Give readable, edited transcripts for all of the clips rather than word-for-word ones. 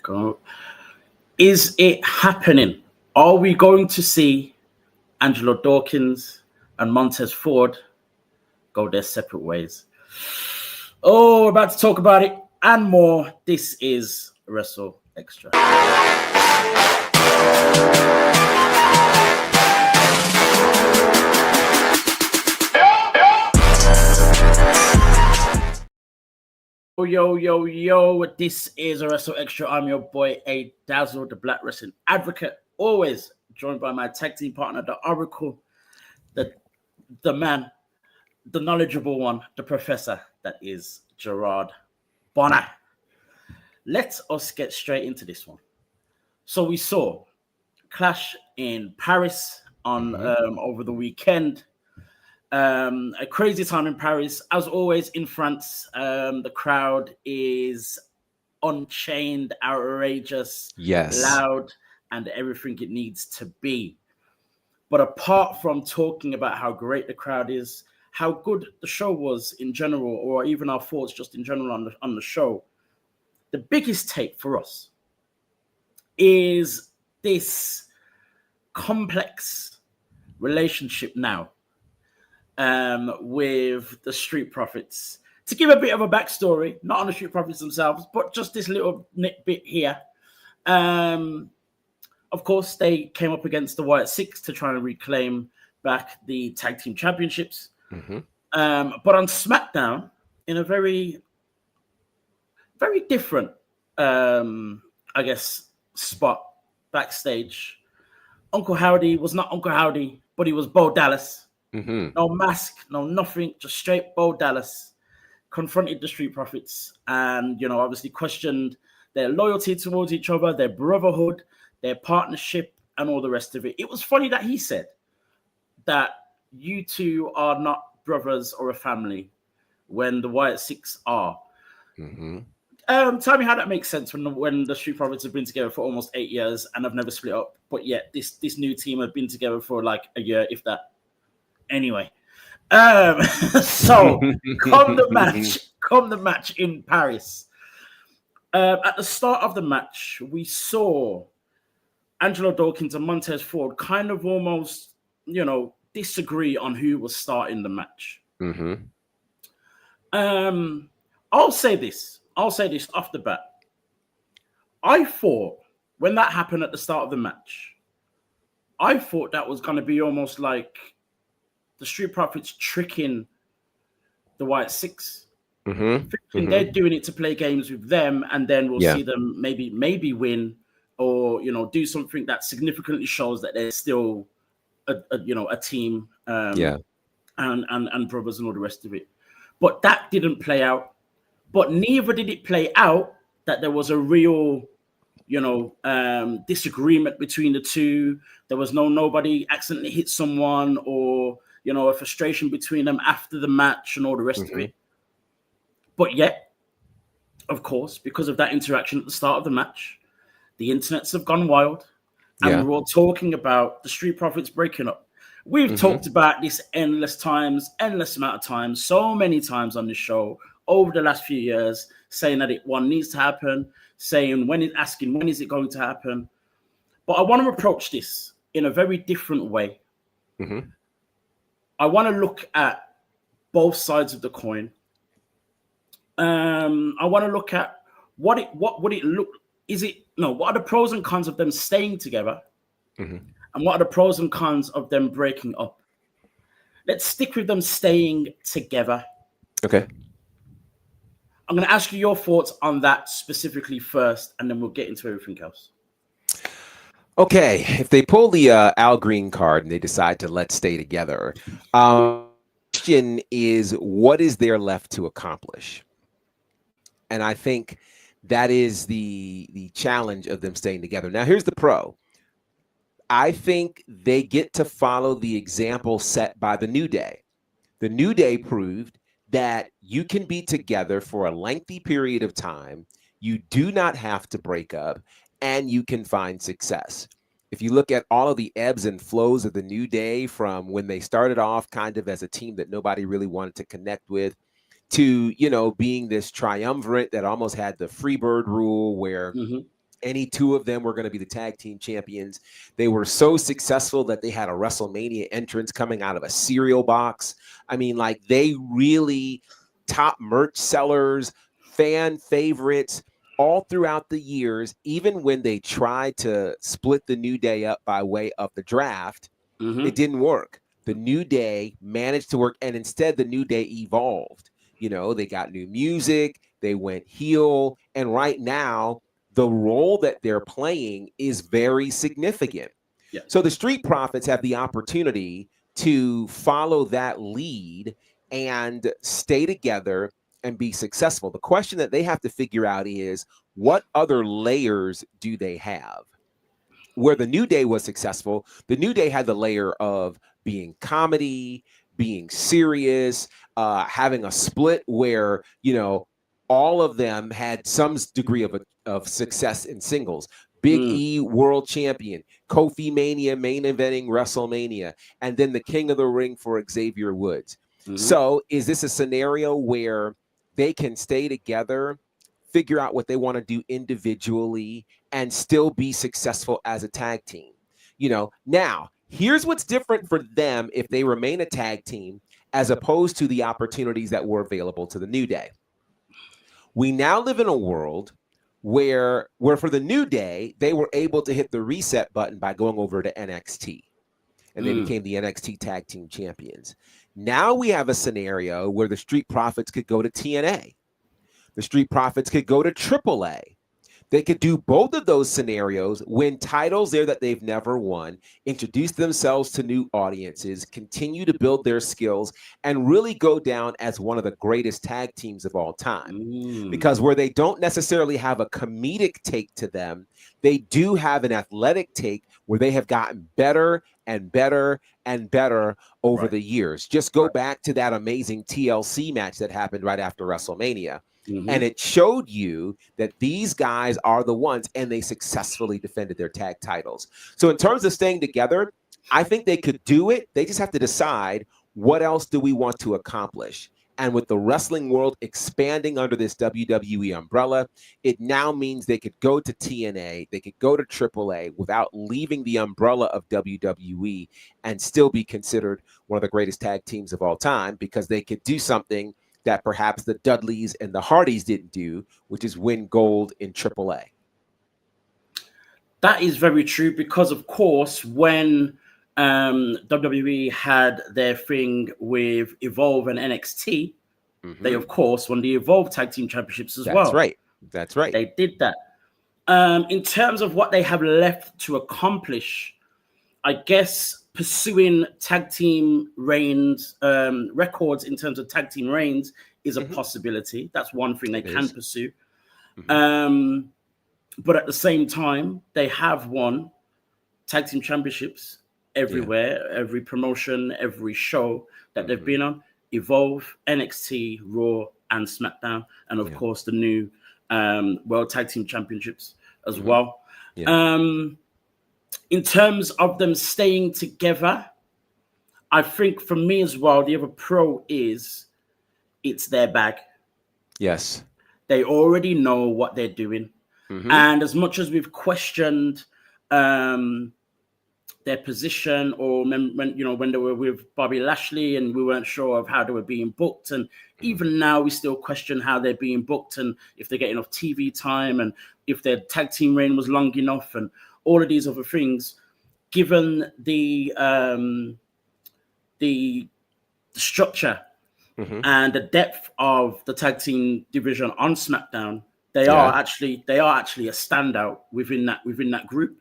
Go. Is it happening? Are we going to see Angelo Dawkins and Montez Ford go their separate ways? Oh, we're about to talk about it and more. This is Wrestle Extra. Yo, this is a Wrestle Extra. I'm your boy, A Dazzle, the Black Wrestling Advocate, always joined by my tag team partner, the Oracle, the man, the knowledgeable one, the professor, that is Gerard Bonner. Let us get straight into this one. So we saw Clash in Paris on over the weekend. A crazy time in Paris, as always in France. The crowd is unchained, outrageous, loud, and everything it needs to be. But apart from talking about how great the crowd is, how good the show was in general, or even our thoughts just in general on the show, the biggest take for us is this complex relationship now with the Street Profits. To give a bit of a backstory, not on the Street Profits themselves, but just this little bit here. Of course, they came up against the Wyatt Six to try and reclaim back the Tag Team Championships. But on SmackDown, in a very, very different, I guess, spot backstage, Uncle Howdy was not Uncle Howdy, but he was Bo Dallas. No mask, no nothing, just straight Bo Dallas confronted the Street Profits and, obviously questioned their loyalty towards each other, their brotherhood, their partnership, and all the rest of it. It was funny that he said that you two are not brothers or a family when the Wyatt Six are. Tell me how that makes sense when the Street Profits have been together for almost 8 years and have never split up, but yet this new team have been together for like a year, if that. Anyway, so come the match in Paris. At the start of the match, we saw Angelo Dawkins and Montez Ford kind of almost, disagree on who was starting the match. I'll say this off the bat. I thought when that happened at the start of the match, I thought that was going to be almost like the Street Profits tricking the Wyatt Six. Thinking they're doing it to play games with them, and then we'll see them maybe win or do something that significantly shows that they're still a team and brothers and all the rest of it. But that didn't play out. But neither did it play out that there was a real disagreement between the two. There was nobody accidentally hit someone or a frustration between them after the match and all the rest of it. But yet, of course, because of that interaction at the start of the match, the internets have gone wild. And we're all talking about the Street Profits breaking up. We've talked about this endless amount of times, so many times on this show over the last few years, saying that one needs to happen, asking when is it going to happen. But I want to approach this in a very different way. I want to look at both sides of the coin. I want to look at what would it look. What are the pros and cons of them staying together, and what are the pros and cons of them breaking up? Let's stick with them staying together. Okay. I'm going to ask you your thoughts on that specifically first, and then we'll get into everything else. Okay, if they pull the Al Green card and they decide to let's stay together, question is, what is there left to accomplish? And I think that is the challenge of them staying together. Now, here's the pro. I think they get to follow the example set by the New Day. The New Day proved that you can be together for a lengthy period of time. You do not have to break up, and you can find success. If you look at all of the ebbs and flows of the New Day from when they started off kind of as a team that nobody really wanted to connect with to, being this triumvirate that almost had the Freebird rule where Any two of them were going to be the tag team champions. They were so successful that they had a WrestleMania entrance coming out of a cereal box. I mean, like, they really top merch sellers, fan favorites all throughout the years. Even when they tried to split the New Day up by way of the draft, it didn't work. The New Day managed to work, and instead the New Day evolved. You know, they got new music, they went heel, and right now the role that they're playing is very significant. Yeah. So the Street Profits have the opportunity to follow that lead and stay together and be successful. The question that they have to figure out is, what other layers do they have? Where the New Day was successful, the New Day had the layer of being comedy, being serious, having a split where, you know, all of them had some degree of success in singles. Big E, world champion. Kofi Mania, main eventing WrestleMania. And then the King of the Ring for Xavier Woods. So is this a scenario where they can stay together, figure out what they want to do individually, and still be successful as a tag team? You know, now, here's what's different for them if they remain a tag team as opposed to the opportunities that were available to the New Day. We now live in a world where for the New Day, they were able to hit the reset button by going over to NXT, and they became the NXT Tag Team Champions. Now we have a scenario where the Street Profits could go to TNA. The Street Profits could go to AAA. They could do both of those scenarios, win titles there that they've never won, introduce themselves to new audiences, continue to build their skills, and really go down as one of the greatest tag teams of all time. Because where they don't necessarily have a comedic take to them, they do have an athletic take where they have gotten better and better and better over the years. Just go back to that amazing TLC match that happened right after WrestleMania. And it showed you that these guys are the ones, and they successfully defended their tag titles. So in terms of staying together, I think they could do it. They just have to decide, what else do we want to accomplish? And with the wrestling world expanding under this WWE umbrella, it now means they could go to TNA, they could go to AAA without leaving the umbrella of WWE and still be considered one of the greatest tag teams of all time, because they could do something that perhaps the Dudleys and the Hardys didn't do, which is win gold in AAA. That is very true, because, of course, when WWE had their thing with Evolve and NXT, they, of course, won the Evolve Tag Team Championships as well. That's right. That's right. They did that. In terms of what they have left to accomplish, I guess pursuing tag team reigns, records in terms of tag team reigns is a possibility. That's one thing they can pursue. But at the same time, they have won tag team championships everywhere, every promotion, every show that they've been on. Evolve, NXT, Raw, and SmackDown. And of course, the new World Tag Team Championships as well. In terms of them staying together, I think for me as well, the other pro is it's their bag. Yes. They already know what they're doing. And as much as we've questioned their position, or when they were with Bobby Lashley and we weren't sure of how they were being booked, and even now we still question how they're being booked and if they get enough TV time and if their tag team reign was long enough and all of these other things. Given the structure and the depth of the tag team division on SmackDown, they are actually a standout within that group.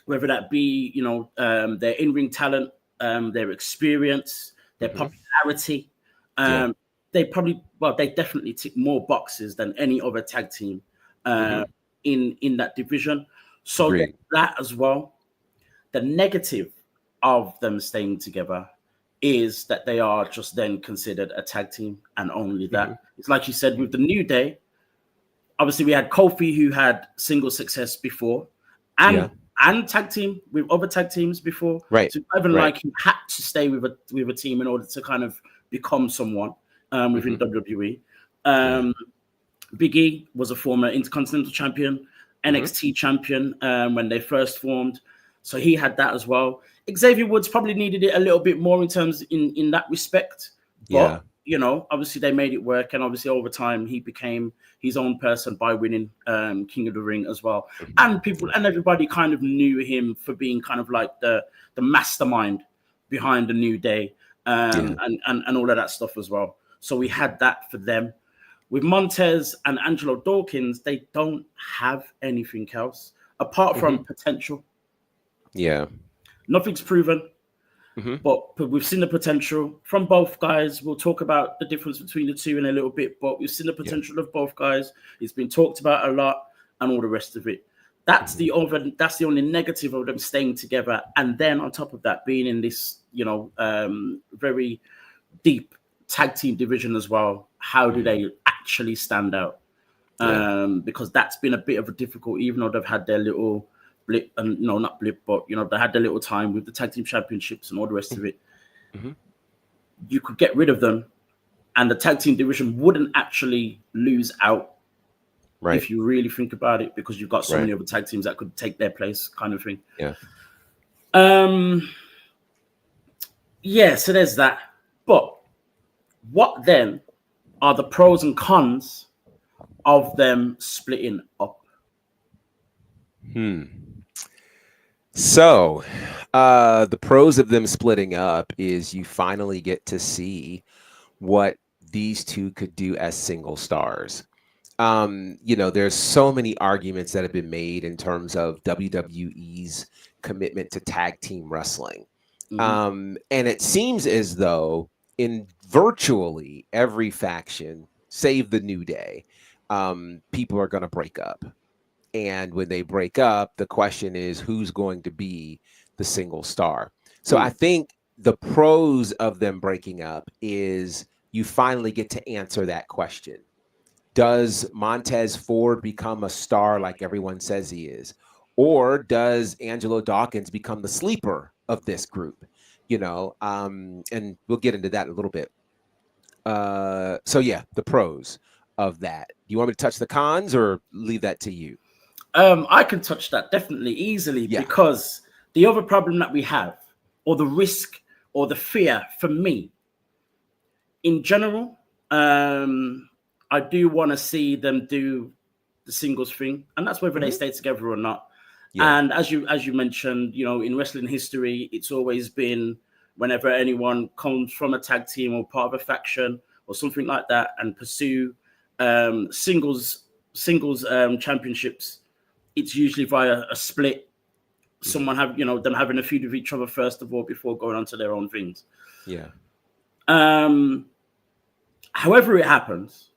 Whether that be their in-ring talent, their experience, their popularity, they definitely tick more boxes than any other tag team in that division. So that as well. The negative of them staying together is that they are just then considered a tag team, and only that. It's like you said with the New Day. Obviously, we had Kofi, who had single success before, and tag team with other tag teams before. Right. So even like he had to stay with a team in order to kind of become someone within WWE. Big E was a former Intercontinental Champion, NXT Champion when they first formed. So he had that as well. Xavier Woods probably needed it a little bit more in terms in that respect. But, you know, obviously they made it work. And obviously over time, he became his own person by winning King of the Ring as well. And people and everybody kind of knew him for being kind of like the mastermind behind the New Day and all of that stuff as well. So we had that for them. With Montez and Angelo Dawkins, they don't have anything else apart from potential. Yeah. Nothing's proven, but we've seen the potential from both guys. We'll talk about the difference between the two in a little bit, but we've seen the potential of both guys. It's been talked about a lot and all the rest of it. That's the only negative of them staying together. And then on top of that, being in this, you know, very deep tag team division as well. How do they actually stand out? Because that's been a bit of a difficult, even though they've had their little blip, and no, not blip, but you know, they had their little time with the tag team championships and all the rest of it. You could get rid of them, and the tag team division wouldn't actually lose out. If you really think about it, because you've got so many other tag teams that could take their place, kind of thing. So there's that. But what then are the pros and cons of them splitting up? So the pros of them splitting up is you finally get to see what these two could do as single stars. You know, there's so many arguments that have been made in terms of WWE's commitment to tag team wrestling. And it seems as though in virtually every faction, save the New Day, people are going to break up. And when they break up, the question is who's going to be the single star. So I think the pros of them breaking up is you finally get to answer that question. Does Montez Ford become a star like everyone says he is? Or does Angelo Dawkins become the sleeper of this group? You know, and we'll get into that in a little bit. So yeah, the pros of that. Do you want me to touch the cons or leave that to you? I can touch that definitely easily because the other problem that we have, or the risk or the fear for me in general, I do want to see them do the singles thing, and that's whether they stay together or not. And as you mentioned, you know, in wrestling history, it's always been whenever anyone comes from a tag team or part of a faction or something like that and pursue singles championships, it's usually via a split. Someone them having a feud with each other first of all before going on to their own things. However it happens,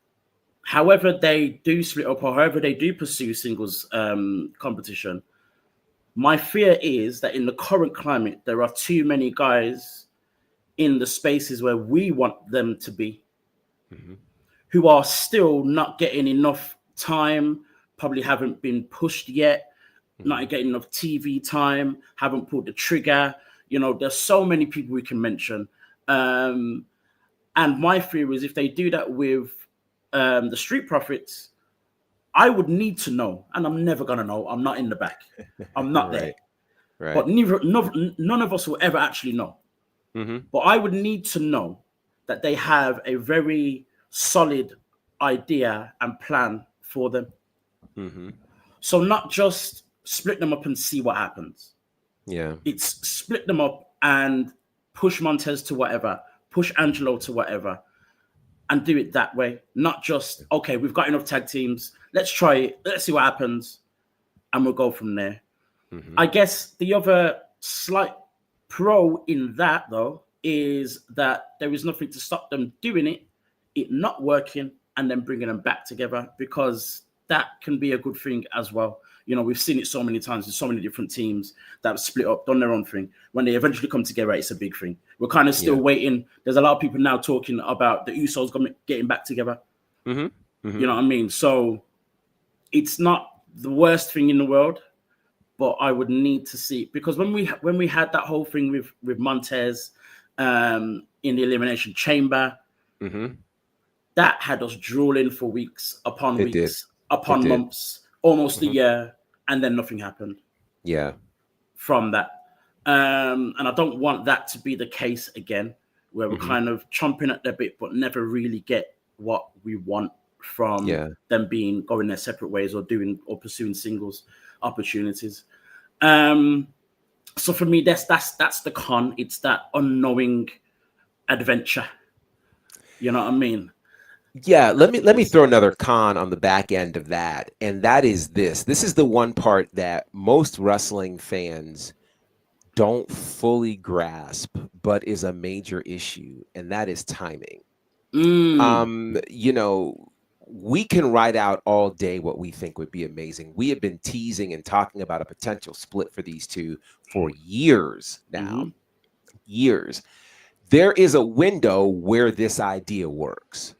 however they do split up or however they do pursue singles competition, my fear is that in the current climate, there are too many guys in the spaces where we want them to be who are still not getting enough time, probably haven't been pushed yet, not getting enough TV time, haven't pulled the trigger. You know, there's so many people we can mention. And my fear is if they do that with the Street Profits, I would need to know, and I'm never going to know. I'm not in the back. I'm not there. But none of us will ever actually know. But I would need to know that they have a very solid idea and plan for them. So not just split them up and see what happens. It's split them up and push Montez to whatever, push Angelo to whatever, and do it that way. Not just, okay, we've got enough tag teams. Let's try it. Let's see what happens. And we'll go from there. I guess the other slight pro in that, though, is that there is nothing to stop them doing it not working, and then bringing them back together, because that can be a good thing as well. You know, we've seen it so many times in so many different teams that have split up, done their own thing. When they eventually come together, it's a big thing. We're kind of still waiting. There's a lot of people now talking about the Usos getting back together. You know what I mean? So it's not the worst thing in the world, but I would need to see, because when we had that whole thing with Montez in the Elimination Chamber, that had us drooling for weeks upon It did. weeks, upon months, almost a year, and then nothing happened. Yeah. From that. And I don't want that to be the case again, where we're kind of chomping at the bit, but never really get what we want from them going their separate ways or pursuing singles opportunities. So for me, that's the con. It's that unknowing adventure. You know what I mean? Yeah, let me throw another con on the back end of that, and that is this. This is the one part that most wrestling fans don't fully grasp, but is a major issue, and that is timing. You know, we can write out all day what we think would be amazing. We have been teasing and talking about a potential split for these two for years now. Years. There is a window where this idea works.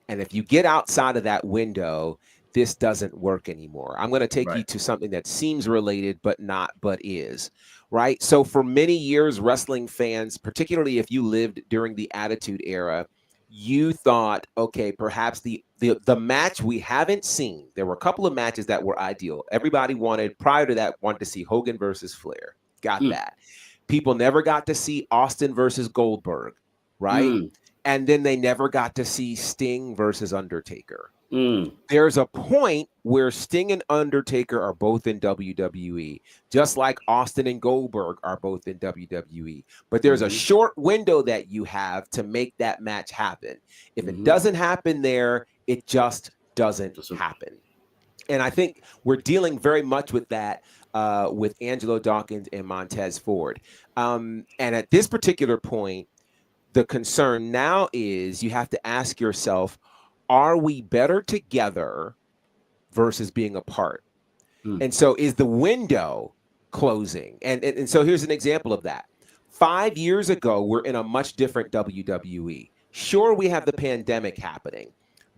And if you get outside of that window, this doesn't work anymore. I'm going to take you to something that seems related, but not, but is, right? So for many years, wrestling fans, particularly if you lived during the Attitude Era, you thought, okay, perhaps the match we haven't seen, there were a couple of matches that were ideal. Everybody prior to that, wanted to see Hogan versus Flair. Got that. People never got to see Austin versus Goldberg, right? And then they never got to see Sting versus Undertaker. There's a point where Sting and Undertaker are both in WWE, just like Austin and Goldberg are both in WWE. But there's a short window that you have to make that match happen. If it doesn't happen there, it just doesn't happen. And I think we're dealing very much with that with Angelo Dawkins and Montez Ford. And at this particular point, the concern now is you have to ask yourself, are we better together versus being apart? And so is the window closing? And so here's an example of that. 5 years ago, we're in a much different WWE. Sure, we have the pandemic happening,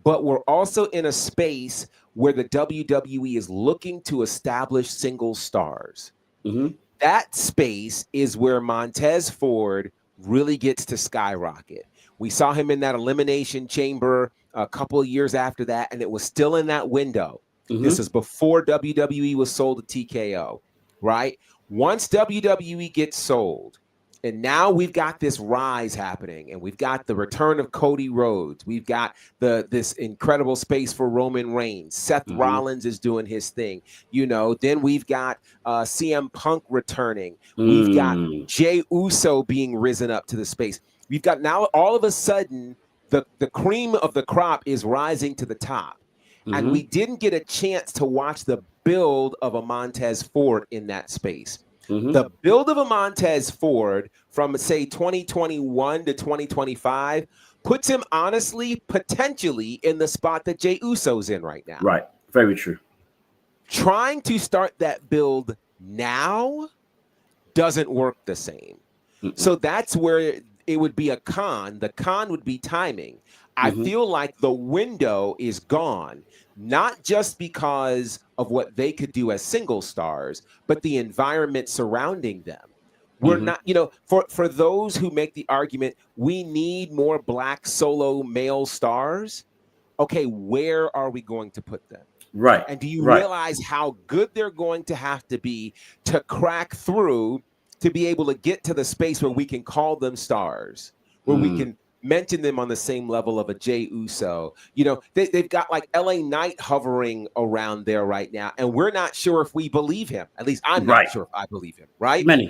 but we're also in a space where the WWE is looking to establish single stars. That space is where Montez Ford really gets to skyrocket. We saw him in that Elimination Chamber a couple of years after that, and it was still in that window. This is before WWE was sold to TKO, right? Once WWE gets sold, and now we've got this rise happening, and we've got the return of Cody Rhodes. We've got this incredible space for Roman Reigns. Seth Rollins is doing his thing. You know, then we've got CM Punk returning. We've got Jey Uso being risen up to the space. We've got now all of a sudden the cream of the crop is rising to the top. And we didn't get a chance to watch the build of a Montez Ford in that space. The build of a Montez Ford from, say, 2021 to 2025 puts him honestly, potentially in the spot that Jey Uso's in right now. Right. Very true. Trying to start that build now doesn't work the same. So that's where it would be a con. The con would be timing. I feel like the window is gone, not just because of what they could do as single stars, but the environment surrounding them. We're not, you know, for those who make the argument, we need more Black solo male stars. Okay, where are we going to put them? Right. And do you realize how good they're going to have to be to crack through to be able to get to the space where we can call them stars, where we can mention them on the same level of a Jey Uso? You know, they've got like LA Knight hovering around there right now, and we're not sure if we believe him. At least I'm not sure if I believe him, right? Many.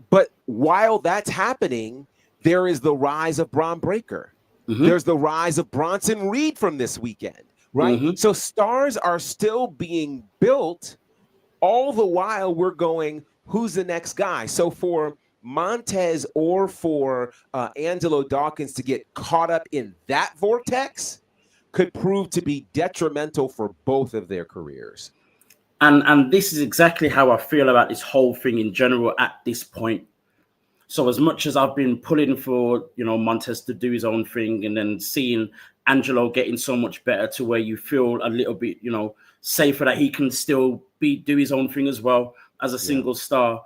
But while that's happening, there is the rise of Braun Breaker. There's the rise of Bronson Reed from this weekend, right? So stars are still being built, all the while we're going, who's the next guy? So for Montez or for Angelo Dawkins to get caught up in that vortex could prove to be detrimental for both of their careers. And this is exactly how I feel about this whole thing in general at this point. So as much as I've been pulling for, you know, Montez to do his own thing, and then seeing Angelo getting so much better to where you feel a little bit, you know, safer that he can still do his own thing as well as a single star.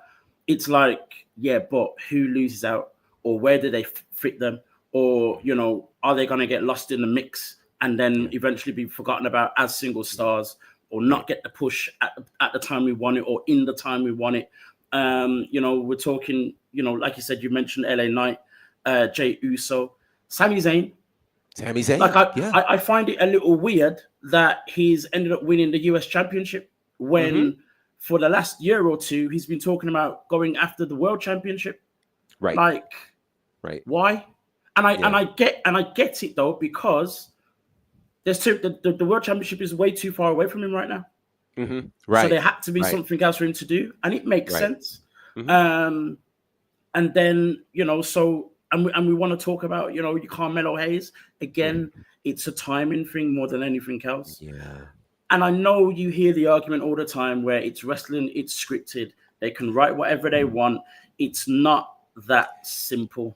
It's like, yeah, but who loses out, or where do they fit them, or are they going to get lost in the mix and then eventually be forgotten about as single stars, or not get the push at the time we want it, or in the time we want it? We're talking, like you said, you mentioned LA Knight, Jey Uso, Sami Zayn. Like I find it a little weird that he's ended up winning the US Championship when for the last year or two he's been talking about going after the World Championship. Right. Why? And I get it though, because there's the World Championship is way too far away from him right now. Right. So there had to be something else for him to do, and it makes sense. And then and we want to talk about Carmelo Hayes again. It's a timing thing more than anything else. And I know you hear the argument all the time where it's wrestling, it's scripted, they can write whatever they want. It's not that simple.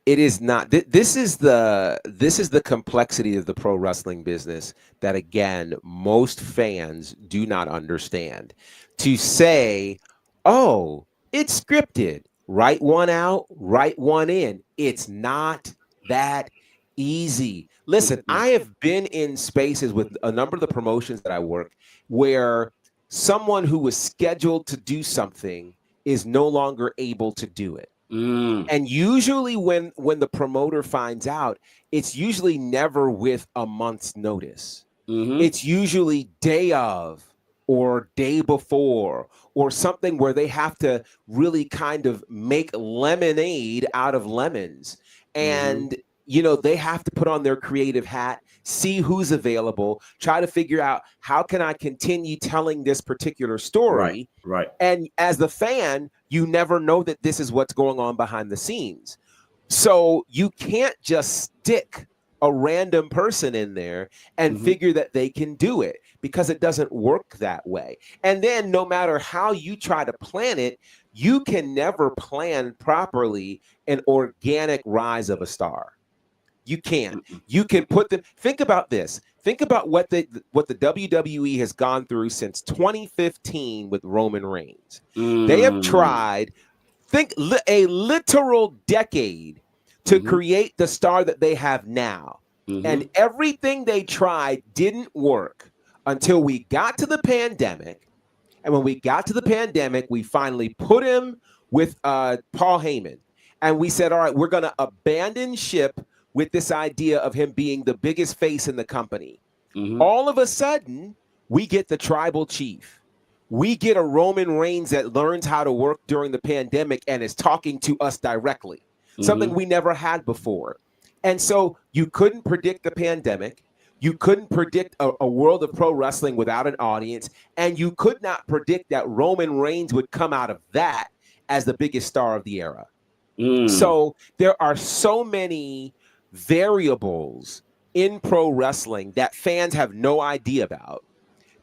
It is not. This is the complexity of the pro wrestling business that, again, most fans do not understand. To say, oh, it's scripted, write one out, write one in. It's not that easy. Listen, I have been in spaces with a number of the promotions that I work where someone who was scheduled to do something is no longer able to do it. And usually when the promoter finds out, it's usually never with a month's notice. It's usually day of or day before or something where they have to really kind of make lemonade out of lemons. And, they have to put on their creative hat, see who's available, try to figure out how can I continue telling this particular story. Right. And as the fan, you never know that this is what's going on behind the scenes. So you can't just stick a random person in there and figure that they can do it, because it doesn't work that way. And then no matter how you try to plan it, you can never plan properly an organic rise of a star. You can't. You can put them. Think about this. Think about what the WWE has gone through since 2015 with Roman Reigns. They have tried, a literal decade to create the star that they have now. And everything they tried didn't work until we got to the pandemic. And when we got to the pandemic, we finally put him with Paul Heyman. And we said, all right, we're going to abandon ship with this idea of him being the biggest face in the company. All of a sudden, we get the tribal chief. We get a Roman Reigns that learns how to work during the pandemic and is talking to us directly, something we never had before. And so you couldn't predict the pandemic. You couldn't predict a world of pro wrestling without an audience. And you could not predict that Roman Reigns would come out of that as the biggest star of the era. So there are so many variables in pro wrestling that fans have no idea about,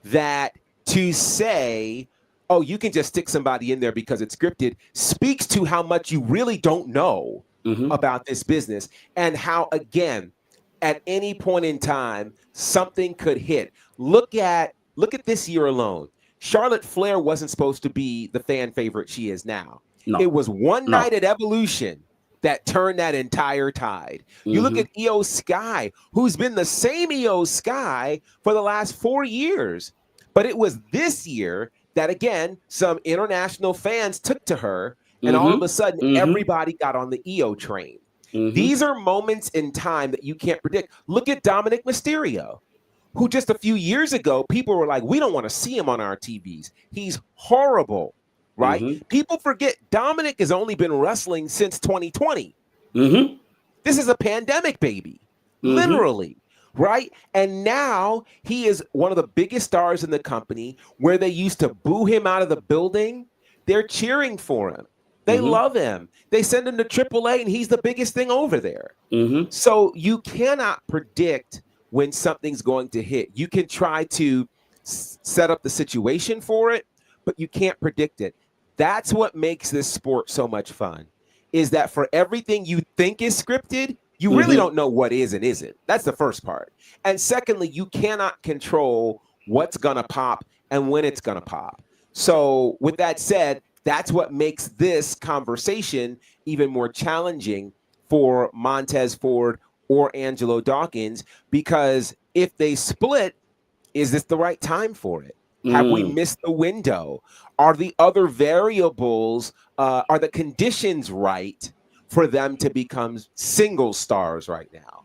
that to say, oh, you can just stick somebody in there because it's scripted, speaks to how much you really don't know about this business, and how, again, at any point in time, something could hit. Look at this year alone. Charlotte Flair wasn't supposed to be the fan favorite she is now. It was one night at Evolution that turned that entire tide. You look at Io Sky, who's been the same Io Sky for the last 4 years. But it was this year that, again, some international fans took to her, and all of a sudden, everybody got on the Io train. These are moments in time that you can't predict. Look at Dominic Mysterio, who just a few years ago, people were like, we don't want to see him on our TVs. He's horrible. Right? People forget Dominic has only been wrestling since 2020. This is a pandemic, baby. Literally. Right? And now he is one of the biggest stars in the company, where they used to boo him out of the building. They're cheering for him. They love him. They send him to AAA, and he's the biggest thing over there. So you cannot predict when something's going to hit. You can try to set up the situation for it, but you can't predict it. That's what makes this sport so much fun, is that for everything you think is scripted, you really don't know what is and isn't. That's the first part. And secondly, you cannot control what's going to pop and when it's going to pop. So with that said, that's what makes this conversation even more challenging for Montez Ford or Angelo Dawkins, because if they split, is this the right time for it? Have we missed the window? Are the other variables, are the conditions right for them to become single stars right now?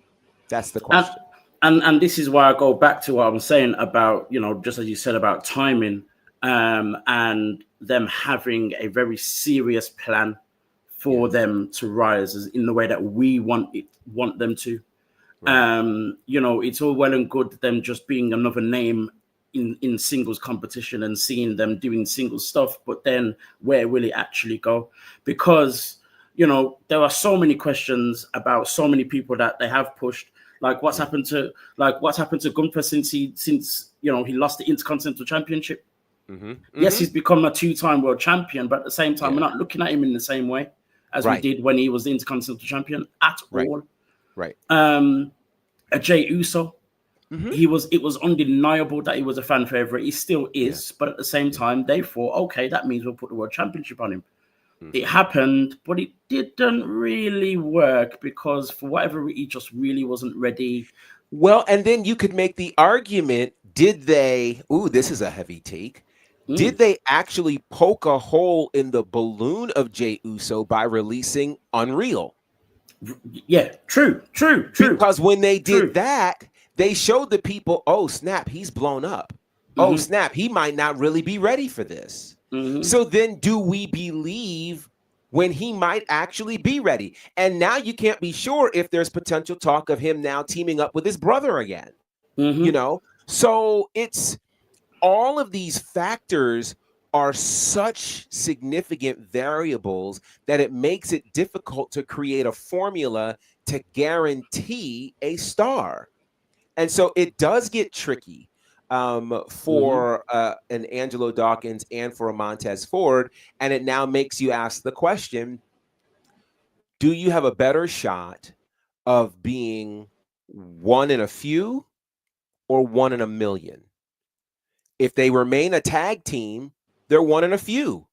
That's the question. And this is why I go back to what I was saying about, just as you said about timing, and them having a very serious plan for them to rise in the way that we want them to. Right. It's all well and good them just being another name in singles competition and seeing them doing singles stuff, but then where will it actually go? Because there are so many questions about so many people that they have pushed. Like what's happened to Gunther since he lost the Intercontinental Championship. Yes, he's become a 2-time world champion, but at the same time, we're not looking at him in the same way as we did when he was the Intercontinental champion at all. Right. A Jey Uso, it was undeniable that he was a fan favorite. He still is, but at the same time, they thought, okay, that means we'll put the world championship on him. It happened, but it didn't really work because for whatever he just really wasn't ready. Well, and then you could make the argument, did they, this is a heavy take, did they actually poke a hole in the balloon of Jey Uso by releasing Unreal? Yeah, true. Because when they did that, they showed the people, oh, snap, he's blown up. Oh, snap, he might not really be ready for this. So then do we believe when he might actually be ready? And now you can't be sure if there's potential talk of him now teaming up with his brother again. So it's all of these factors are such significant variables that it makes it difficult to create a formula to guarantee a star. And so it does get tricky for an Angelo Dawkins and for a Montez Ford. And it now makes you ask the question, do you have a better shot of being one in a few or one in a million? If they remain a tag team, they're one in a few.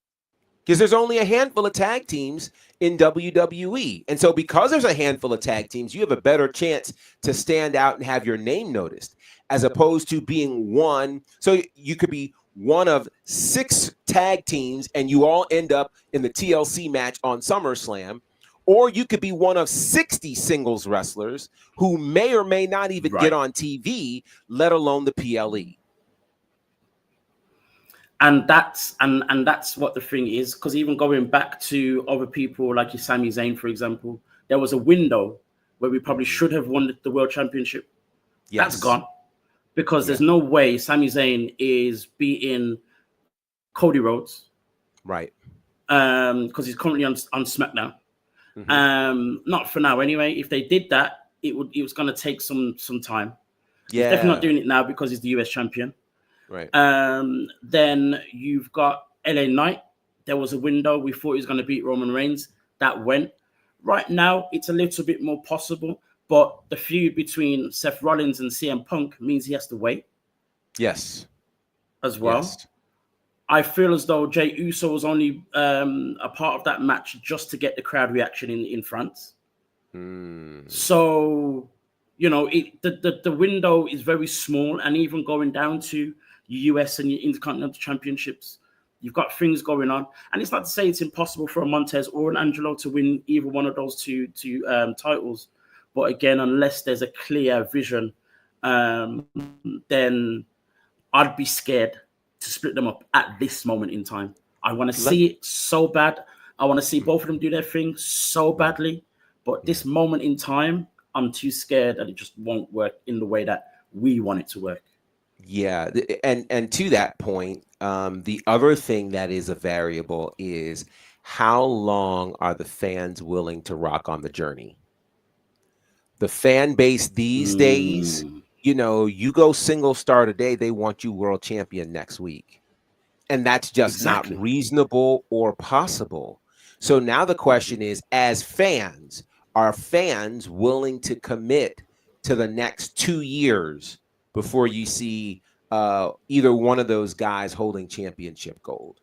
Because there's only a handful of tag teams in WWE. And so because there's a handful of tag teams, you have a better chance to stand out and have your name noticed, as opposed to being one. So you could be one of 6 tag teams and you all end up in the TLC match on SummerSlam. Or you could be one of 60 singles wrestlers who may or may not even get on TV, let alone the PLE. And that's what the thing is, because even going back to other people like your Sami Zayn, for example, there was a window where we probably should have won the world championship. Yes. That's gone because there's no way Sami Zayn is beating Cody Rhodes, right? Because he's currently on SmackDown. Not for now, anyway. If they did that, it was going to take some time. Yeah, he's definitely not doing it now because he's the US champion. Right. Then you've got LA Knight. There was a window. We thought he was going to beat Roman Reigns. That went. Right now, it's a little bit more possible, but the feud between Seth Rollins and CM Punk means he has to wait. Yes. As well. Yes. I feel as though Jey Uso was only a part of that match just to get the crowd reaction in France. So, the window is very small, and even going down to US and your Intercontinental Championships, you've got things going on. And it's not to say it's impossible for a Montez or an Angelo to win either one of those two titles. But again, unless there's a clear vision, then I'd be scared to split them up at this moment in time. I want to see it so bad. I want to see both of them do their thing so badly. But this moment in time, I'm too scared that it just won't work in the way that we want it to work. Yeah, and to that point, the other thing that is a variable is how long are the fans willing to rock on the journey? The fan base these days, you go single star today, they want you world champion next week. And that's just not reasonable or possible. So now the question is, as fans, are fans willing to commit to the next 2 years before you see either one of those guys holding championship gold?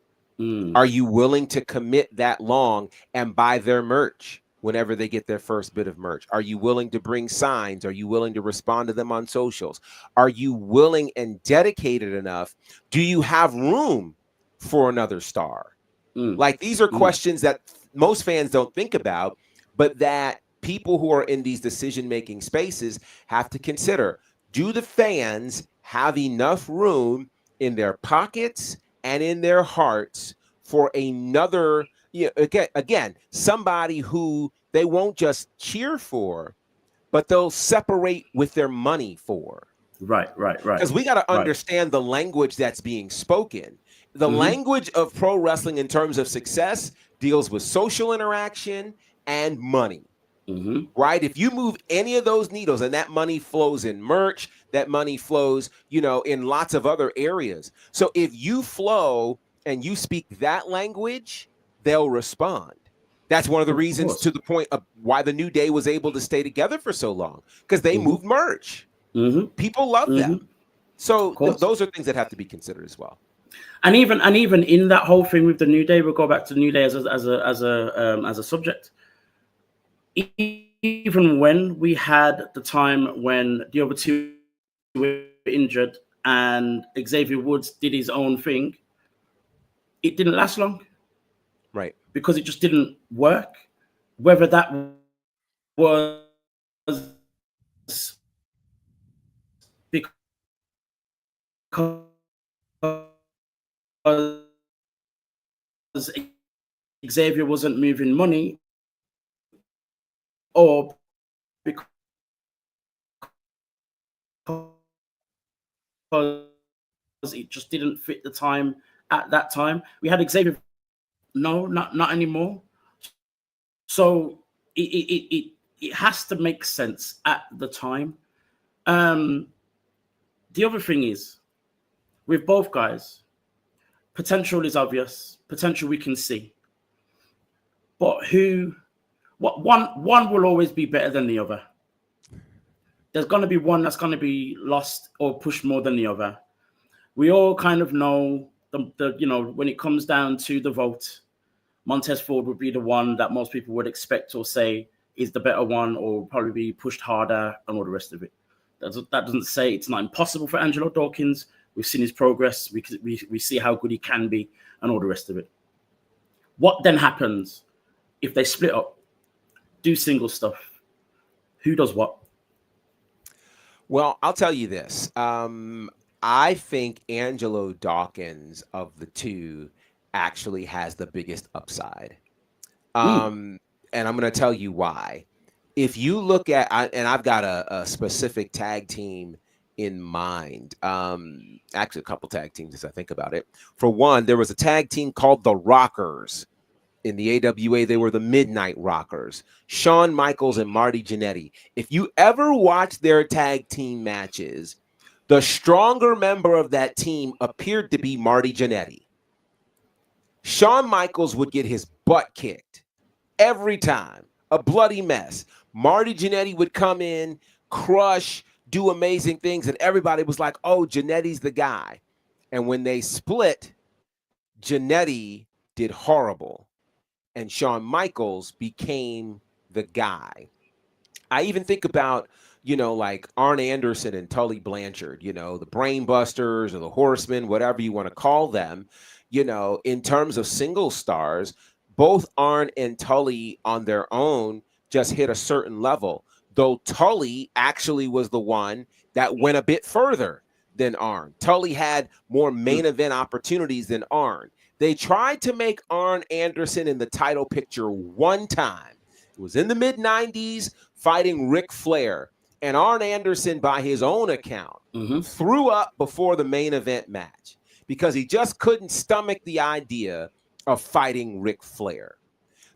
Are you willing to commit that long and buy their merch? whenever they get their first bit of merch? Are you willing to bring signs? Are you willing to respond to them on socials? Are you willing and dedicated enough? Do you have room for another star? Like, these are questions that most fans don't think about, but that people who are in these decision-making spaces have to consider. Do the fans have enough room in their pockets and in their hearts for another, again, somebody who they won't just cheer for, but they'll separate with their money for? Right. Because we got to understand the language that's being spoken. The language of pro wrestling in terms of success deals with social interaction and money. Right? If you move any of those needles, and that money flows in merch, that money flows, in lots of other areas. So if you flow and you speak that language, they'll respond. That's one of the reasons, to the point of why the New Day was able to stay together for so long, because they moved merch. People love them. So those are things that have to be considered as well. And even in that whole thing with the New Day, we'll go back to the New Day as a subject. Even when we had the time when the other two were injured and Xavier Woods did his own thing, it didn't last long. Right. Because it just didn't work. Whether that was because Xavier wasn't moving money, or because it just didn't fit the time at that time. We had Xavier. No, not anymore. So it has to make sense at the time. The other thing is, with both guys, potential is obvious. Potential we can see. But one will always be better than the other. There's going to be one that's going to be lost or pushed more than the other. We all kind of know the when it comes down to the vote, Montez Ford would be the one that most people would expect or say is the better one, or probably be pushed harder and all the rest of it. That doesn't say it's not impossible for Angelo Dawkins. We've seen his progress. We see how good he can be and all the rest of it. What then happens if they split up, do single stuff? Who does what? Well, I'll tell you this. I think Angelo Dawkins of the two actually has the biggest upside. And I'm going to tell you why. If you look at, and I've got a specific tag team in mind, actually a couple tag teams as I think about it. For one, there was a tag team called the Rockers. In the AWA, they were the Midnight Rockers. Shawn Michaels and Marty Jannetty. If you ever watch their tag team matches, the stronger member of that team appeared to be Marty Jannetty. Shawn Michaels would get his butt kicked every time, a bloody mess. Marty Jannetty would come in, crush, do amazing things, and everybody was like, oh, Jannetty's the guy. And when they split, Jannetty did horrible, and Shawn Michaels became the guy. I even think about, like Arn Anderson and Tully Blanchard, the Brain Busters or the Horsemen, whatever you want to call them, in terms of single stars, both Arn and Tully on their own just hit a certain level, though Tully actually was the one that went a bit further than Arn. Tully had more main event opportunities than Arn. They tried to make Arn Anderson in the title picture one time. It was in the mid-90s, fighting Ric Flair. And Arn Anderson, by his own account, threw up before the main event match because he just couldn't stomach the idea of fighting Ric Flair.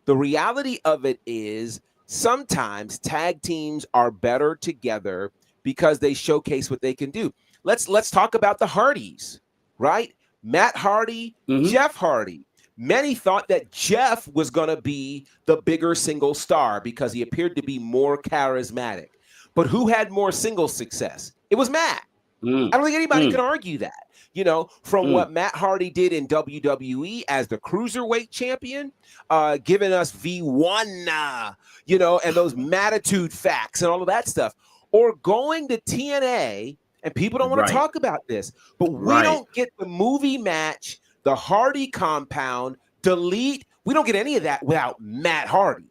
The reality of it is sometimes tag teams are better together because they showcase what they can do. Let's talk about the Hardys, right? Matt Hardy, Jeff Hardy. Many thought that Jeff was going to be the bigger single star because he appeared to be more charismatic. But who had more single success? It was Matt. I don't think anybody can argue that. From what Matt Hardy did in WWE as the cruiserweight champion, giving us V1, and those Mattitude facts and all of that stuff, or going to TNA, and people don't want to talk about this, but we don't get the movie match, the Hardy compound, delete. We don't get any of that without Matt Hardy.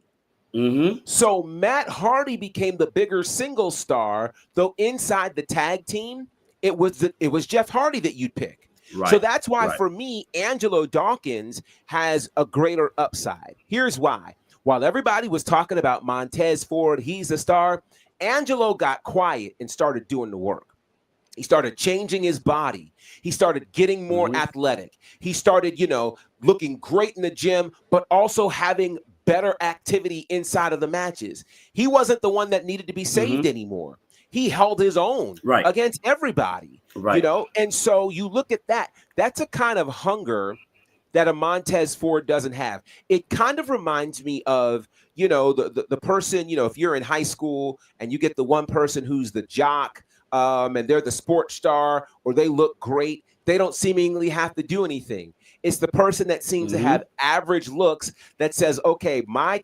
So Matt Hardy became the bigger single star, though inside the tag team, it was Jeff Hardy that you'd pick. So that's why, for me, Angelo Dawkins has a greater upside. Here's why. While everybody was talking about Montez Ford, he's a star, Angelo got quiet and started doing the work. He started changing his body. He started getting more athletic. He started, looking great in the gym, but also having better activity inside of the matches. He wasn't the one that needed to be saved anymore. He held his own against everybody, and so you look at that. That's a kind of hunger that a Montez Ford doesn't have. It kind of reminds me of, the person, if you're in high school and you get the one person who's the jock, and they're the sports star, or they look great, they don't seemingly have to do anything. It's the person that seems to have average looks that says, okay, my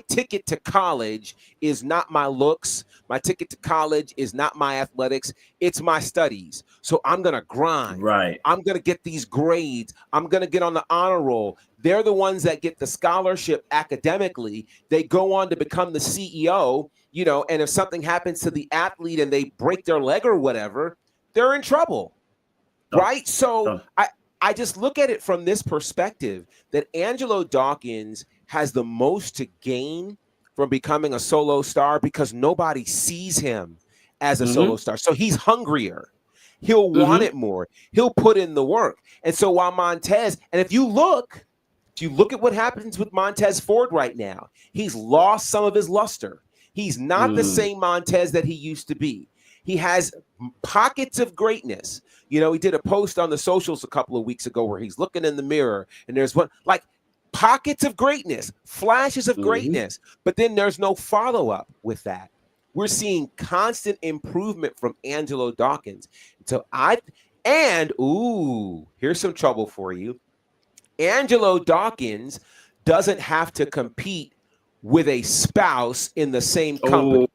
ticket to college is not my looks. My ticket to college is not my athletics. It's my studies. So I'm going to grind. I'm going to get these grades. I'm going to get on the honor roll. They're the ones that get the scholarship academically. They go on to become the CEO, and if something happens to the athlete and they break their leg or whatever, they're in trouble. Right? So I just look at it from this perspective that Angelo Dawkins has the most to gain from becoming a solo star because nobody sees him as a solo star. So he's hungrier. He'll want it more. He'll put in the work. And so while Montez, and if you look at what happens with Montez Ford right now, he's lost some of his luster. He's not the same Montez that he used to be. He has pockets of greatness. He did a post on the socials a couple of weeks ago where he's looking in the mirror and there's pockets of greatness, flashes of greatness, but then there's no follow-up with that. We're seeing constant improvement from Angelo Dawkins. So here's some trouble for you. Angelo Dawkins doesn't have to compete with a spouse in the same company.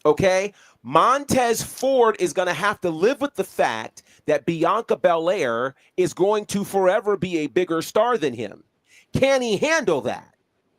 Okay? Montez Ford is going to have to live with the fact that Bianca Belair is going to forever be a bigger star than him. Can he handle that?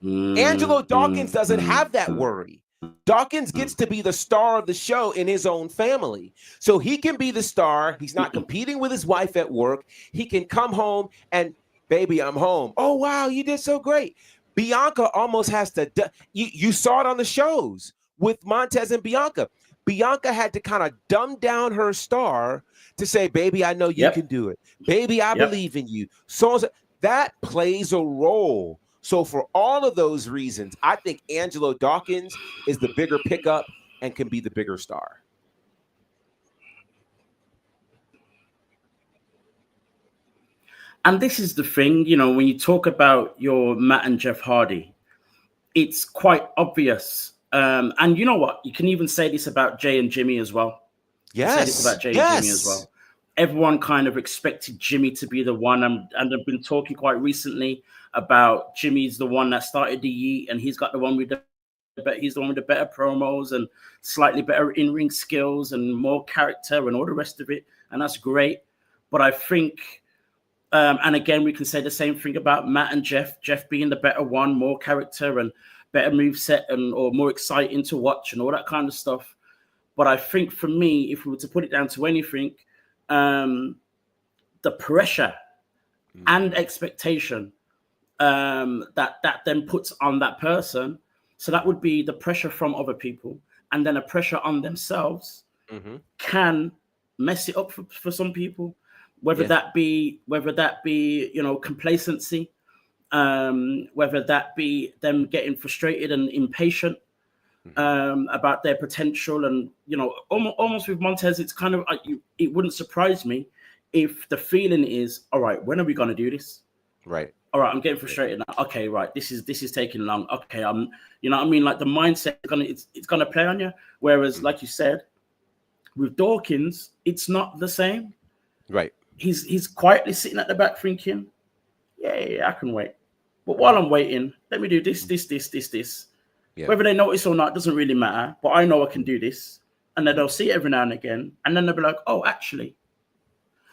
Angelo Dawkins doesn't have that worry. Dawkins gets to be the star of the show in his own family. So he can be the star. He's not competing with his wife at work. He can come home and, baby, I'm home. Oh, wow, you did so great. Bianca almost has to, you saw it on the shows with Montez and Bianca. Bianca had to kind of dumb down her star to say, baby, I know you can do it. Baby, I believe in you. So that plays a role. So for all of those reasons, I think Angelo Dawkins is the bigger pickup and can be the bigger star. And this is the thing, when you talk about your Matt and Jeff Hardy, it's quite obvious. And you know what? You can even say this about Jay and Jimmy as well. Yes. Say this about Jay and Jimmy as well. Everyone kind of expected Jimmy to be the one. And I've been talking quite recently about Jimmy's the one that started the Yeet, and he's got the one with he's the one with the better promos and slightly better in-ring skills and more character and all the rest of it. And that's great. But I think, and again, we can say the same thing about Matt and Jeff. Jeff being the better one, more character and better moveset or more exciting to watch and all that kind of stuff. But I think for me, if we were to put it down to anything, the pressure and expectation that then puts on that person. So that would be the pressure from other people, and then a pressure on themselves can mess it up for some people. Whether that be complacency, whether that be them getting frustrated and impatient about their potential, and almost with Montez, it's kind of it wouldn't surprise me if the feeling is, all right, when are we going to do this? Right. All right, I'm getting frustrated now. Okay, right, this is taking long. Okay, I'm, like the mindset it's gonna play on you. Whereas, like you said, With Dawkins, it's not the same. Right. He's quietly sitting at the back thinking, yeah, I can wait. But while I'm waiting, let me do this. Yeah. Whether they notice or not doesn't really matter. But I know I can do this. And then they'll see it every now and again. And then they'll be like, oh, actually.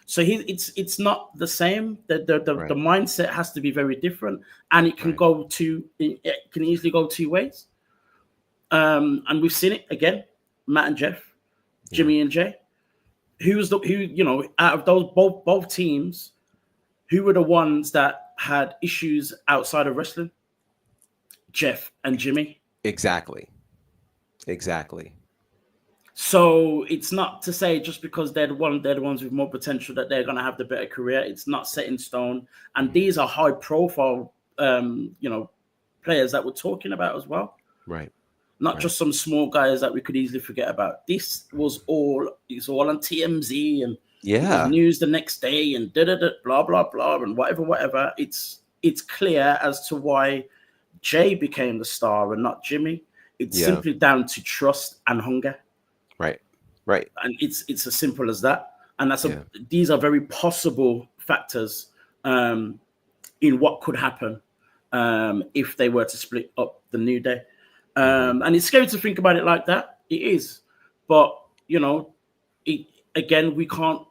So it's not the same. The mindset has to be very different. And it can it can easily go two ways. And we've seen it again. Matt and Jeff, Jimmy and Jay. Out of those both teams, who were the ones that had issues outside of wrestling? Jeff and Jimmy. Exactly. So it's not to say just because they're the ones with more potential that they're going to have the better career. It's not set in stone. And these are high profile, players that we're talking about as well. Right. Not just some small guys that we could easily forget about. It's all on TMZ and it was news the next day and blah blah blah and whatever. It's clear as to why Jay became the star and not Jimmy. It's simply down to trust and hunger. Right. And it's as simple as that. And these are very possible factors in what could happen if they were to split up the New Day. And it's scary to think about it like that. It is. But, we can't,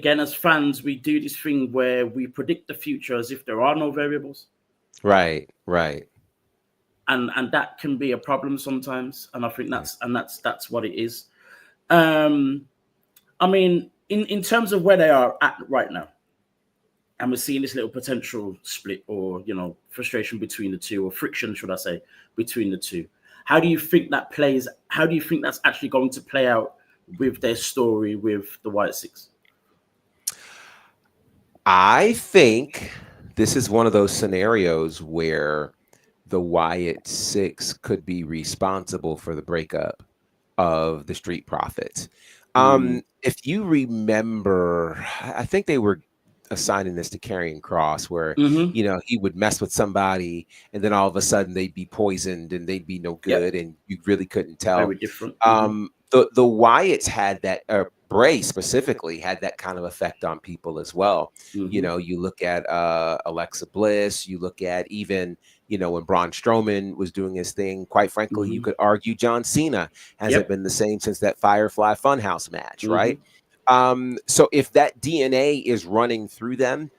as fans, we do this thing where we predict the future as if there are no variables. Right. And that can be a problem sometimes. And I think that's what it is. In terms of where they are at right now, and we're seeing this little potential split or, frustration between the two, or friction, should I say, between the two. How do you think that plays? How do you think that's actually going to play out with their story with the Wyatt Six? I think this is one of those scenarios where the Wyatt Six could be responsible for the breakup of the Street Profits. If you remember, I think they were assigning this to Karrion Kross, where he would mess with somebody and then all of a sudden they'd be poisoned and they'd be no good, and you really couldn't tell. Very different. The Wyatts had that, Bray specifically had that kind of effect on people as well. You look at Alexa Bliss, you look at even when Braun Strowman was doing his thing. Quite frankly, you could argue John Cena hasn't been the same since that Firefly Funhouse match, right? So if that DNA is running through them,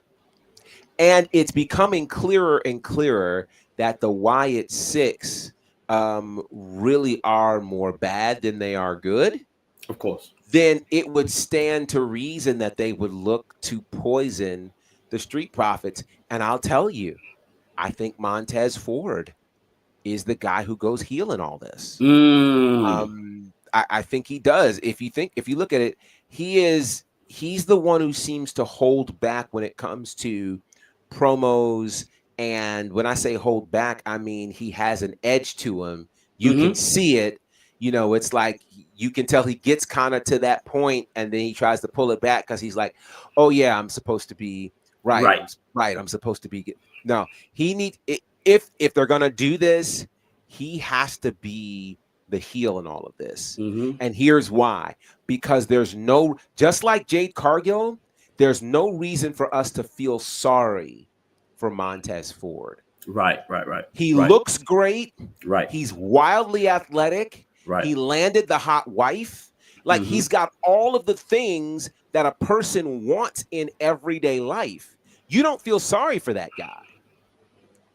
and it's becoming clearer and clearer that the Wyatt Six really are more bad than they are good, of course, then it would stand to reason that they would look to poison the Street Profits. And I'll tell you, I think Montez Ford is the guy who goes heel in all this. I think he does. If you look at it, he's the one who seems to hold back when it comes to promos. And when I say hold back, I mean he has an edge to him. You can see it. It's like you can tell he gets kind of to that point, and then he tries to pull it back because he's like, "Oh yeah, I'm supposed to be right. I'm supposed to be." No, he needs. If they're gonna do this, he has to be the heel in all of this. And here's why: because there's just like Jade Cargill, there's no reason for us to feel sorry for Montez Ford. Right. He looks great. Right. He's wildly athletic. Right. He landed the hot wife. Like he's got all of the things that a person wants in everyday life. You don't feel sorry for that guy.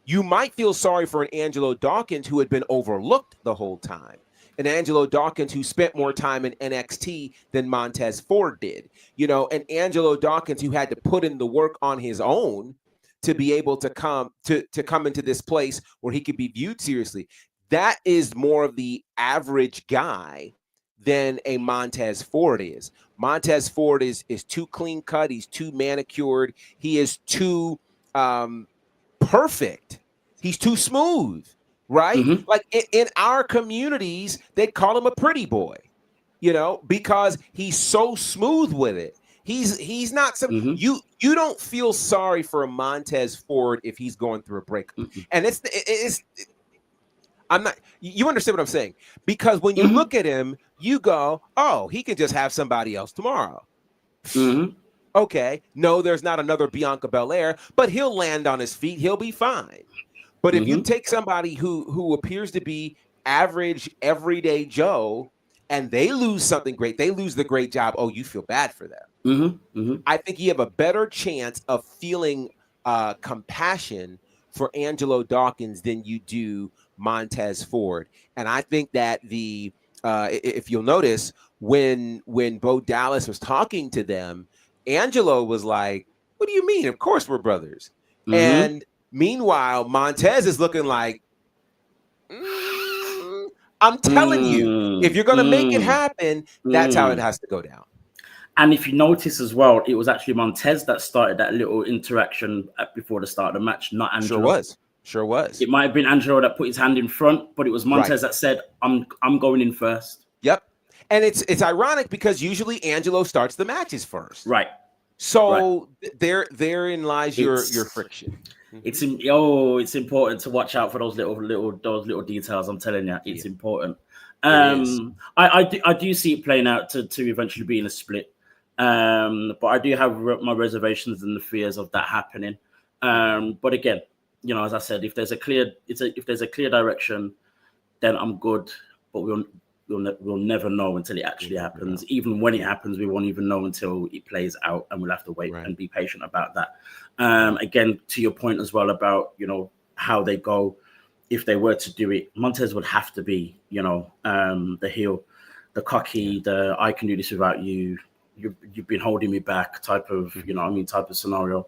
You might feel sorry for an Angelo Dawkins who had been overlooked the whole time. An Angelo Dawkins who spent more time in NXT than Montez Ford did. An Angelo Dawkins who had to put in the work on his own to be able to come into this place where he could be viewed seriously. That is more of the average guy than a Montez Ford is. Montez Ford is too clean cut. He's too manicured. He is too perfect. He's too smooth, right? Like in our communities, they call him a pretty boy, because he's so smooth with it. He's not some you don't feel sorry for a Montez Ford if he's going through a breakup. And I'm not. You understand what I'm saying? Because when you Mm-hmm. look at him, you go, "Oh, he can just have somebody else tomorrow." Mm-hmm. Okay, no, there's not another Bianca Belair, but he'll land on his feet. He'll be fine. But if you Mm-hmm. take somebody who appears to be average, everyday Joe, and they lose something great, they lose the great job. Oh, you feel bad for them. Mm-hmm. Mm-hmm. I think you have a better chance of feeling compassion for Angelo Dawkins than you do Montez Ford. And I think that if you'll notice, when Bo Dallas was talking to them, Angelo was like, "What do you mean? Of course we're brothers." Mm-hmm. And meanwhile, Montez is looking like, "Mm, I'm telling you, if Mm, you're going to make it mm, happen, that's how it mm. has to go down." And if you notice as well, it was actually Montez that started that little interaction before the start of the match, not Sure Angelo. was. Sure was. It might have been Angelo that put his hand in front, but it was Right. Montez that said, I'm going in first." Yep. And it's ironic because usually Angelo starts the matches first. Right. Right. So therein lies your It's friction. it's Mhm. it's important to watch out for those little details. I'm telling you, it's Yeah, important. it is. I do see it playing out to eventually being a split. But I do have my reservations and the fears of that happening. But again, as I said, if there's a clear direction, then I'm good. But we'll never know until it actually happens. No. Even when it happens, we won't even know until it plays out, and we'll have to wait Right. and be patient about that. Right. Again, to your point as well about how they go. If they were to do it, Montez would have to be the heel, the Yeah. cocky, the I can do this without you. You've been holding me back type of type of scenario.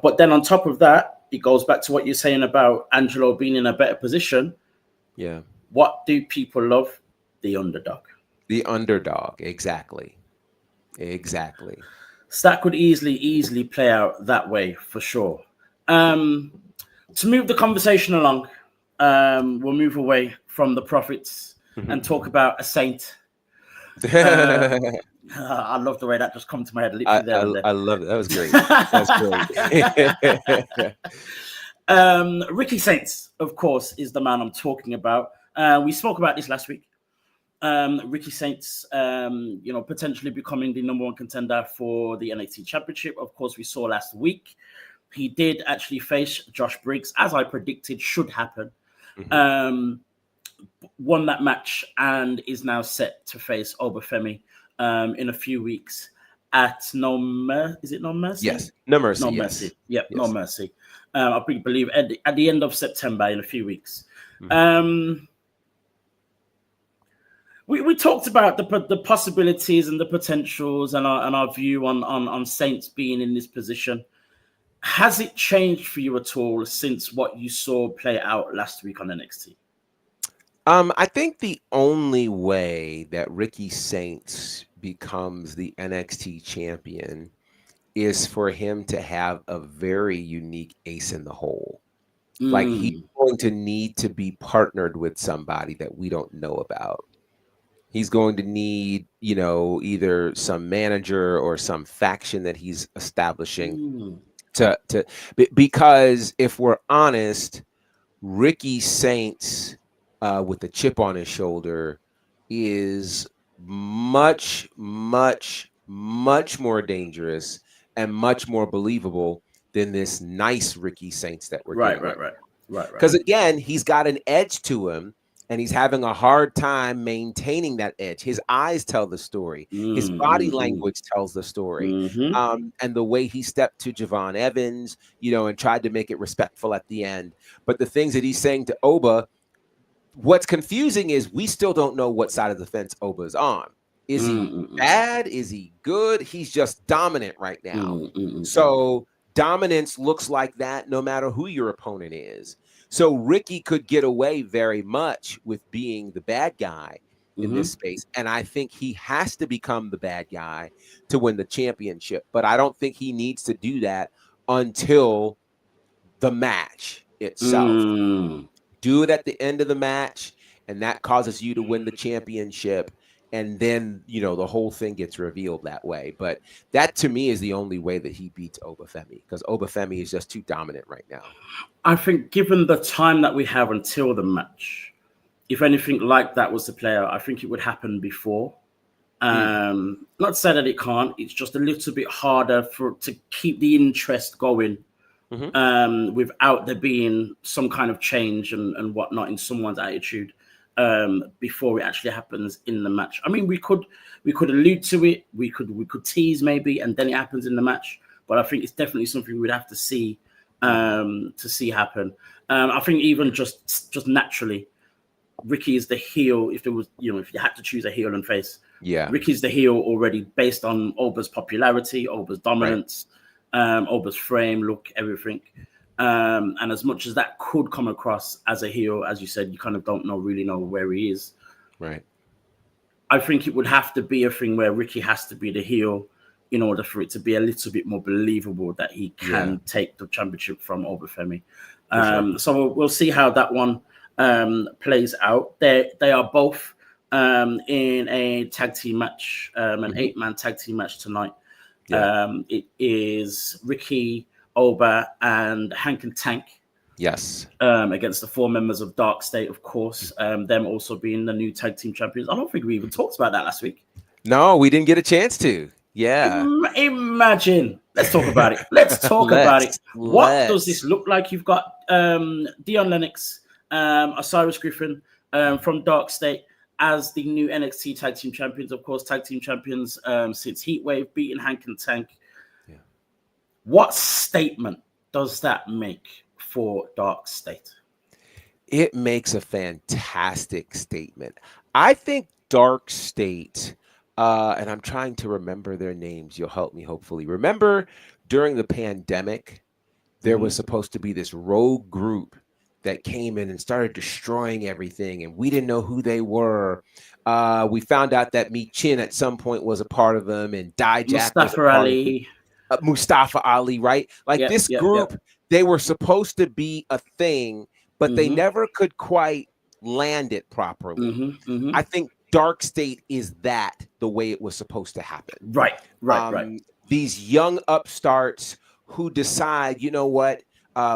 But then on top of that, it goes back to what you're saying about Angelo being in a better position. Yeah. What do people love? The underdog. The underdog. Exactly. Exactly. So that could easily play out that way for sure. Um, to move the conversation along, we'll move away from the prophets and talk about a saint. I love the way that just come to my head literally there and I love it. That was great. That's great. Ricky Saints, of course, is the man I'm talking about. We spoke about this last week. Ricky Saints, potentially becoming the number one contender for the NXT Championship. Of course, we saw last week. He did actually face Josh Briggs, as I predicted should happen. Won that match and is now set to face Oba Femi in a few weeks at No Mercy? Yes. No mercy. No Yes. Mercy. Yep, Yes. No Mercy. I believe at the end of September in a few weeks. We talked about the possibilities and the potentials and our view on Saints being in this position. Has it changed for you at all since what you saw play out last week on NXT? I think the only way that Ricky Saints becomes the NXT champion is for him to have a very unique ace in the hole. Like he's going to need to be partnered with somebody that we don't know about. He's going to need, either some manager or some faction that he's establishing because if we're honest, Ricky Saints with the chip on his shoulder is much, much, much more dangerous and much more believable than this nice Ricky Saints that we're getting. Right. Because again, he's got an edge to him and he's having a hard time maintaining that edge. His eyes tell the story. His body language tells the story. And the way he stepped to Javon Evans, and tried to make it respectful at the end. But the things that he's saying to Oba, what's confusing is we still don't know what side of the fence Oba is on. Is he bad? Is he good? He's just dominant right now. So dominance looks like that no matter who your opponent is. So Ricky could get away very much with being the bad guy in this space. And I think he has to become the bad guy to win the championship. But I don't think he needs to do that until the match itself. Do it at the end of the match, and that causes you to win the championship. And then, the whole thing gets revealed that way. But that, to me, is the only way that he beats Oba Femi, because Oba Femi is just too dominant right now. I think given the time that we have until the match, if anything like that was to play out, I think it would happen before. Not to say that it can't. It's just a little bit harder to keep the interest going without there being some kind of change and whatnot in someone's attitude before it actually happens in the match. I mean, we could allude to it, we could tease maybe, and then it happens in the match. But I think it's definitely something we'd have to see happen. I think even just naturally, Ricky is the heel. If there was, if you had to choose a heel and face, Ricky's the heel already based on Oba's popularity, Oba's dominance, Oba's frame, look, everything. And as much as that could come across as a heel, as you said, you kind of don't really know where he is. Right. I think it would have to be a thing where Ricky has to be the heel in order for it to be a little bit more believable that he can take the championship from Oba Femi. So we'll see how that one plays out. They are both in a tag team match, an 8-man tag team match tonight. It is Ricky, Oba, and Hank and Tank. Yes. Against the 4 members of Dark State, of course. Them also being the new tag team champions. I don't think we even talked about that last week. No, we didn't get a chance to. Yeah. Imagine. Let's talk about it. Let's talk about it. What does this look like? You've got Dion Lennox, Osiris Griffin from Dark State as the new NXT Tag Team Champions. Of course, Tag Team Champions since Heatwave, beating Hank and Tank. Yeah. What statement does that make for Dark State? It makes a fantastic statement. I think Dark State, and I'm trying to remember their names. You'll help me, hopefully. Remember, during the pandemic, there was supposed to be this rogue group that came in and started destroying everything, and we didn't know who they were. We found out that Meek Chin at some point was a part of them, and Dijak was a part Ali. of Mustafa Ali, right? Like this group, they were supposed to be a thing, but they never could quite land it properly. I think Dark State is the way it was supposed to happen. Right. These young upstarts who decide, you know what,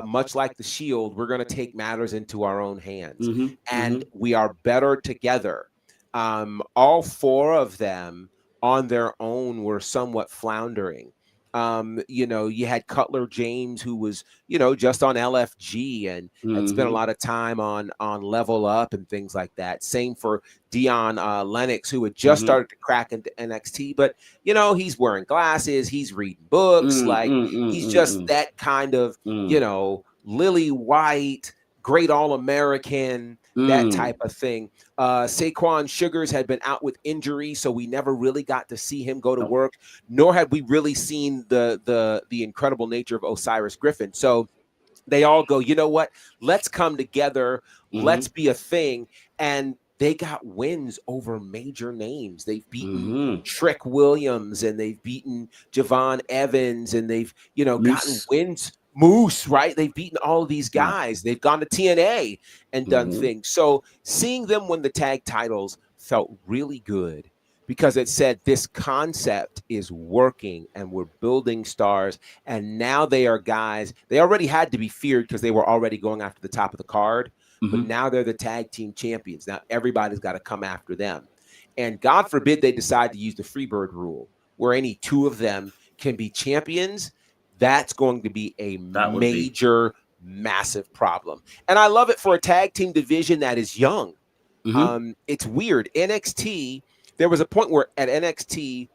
much like the Shield, we're going to take matters into our own hands. And we are better together. All 4 of them on their own were somewhat floundering. You had Cutler James, who was, just on LFG and had spent a lot of time on Level Up and things like that. Same for Dion Lennox, who had just started to crack into NXT, but he's wearing glasses, he's reading books, he's just that kind of, lily white, great All-American, that type of thing. Saquon Sugars had been out with injury, so we never really got to see him go to work, nor had we really seen the incredible nature of Osiris Griffin. So they all go, you know what? Let's come together. Let's be a thing. And they got wins over major names. They've beaten Trick Williams, and they've beaten Javon Evans, and they've, gotten wins. Moose, right? They've beaten all of these guys. They've gone to TNA and done things. So seeing them win the tag titles felt really good because it said this concept is working and we're building stars. And now they are guys, they already had to be feared because they were already going after the top of the card. But now they're the tag team champions. Now everybody's got to come after them. And God forbid they decide to use the Freebird rule where any 2 of them can be champions. That's going to be a major, massive problem. And I love it for a tag team division that is young. It's weird. NXT, there was a point where at NXT,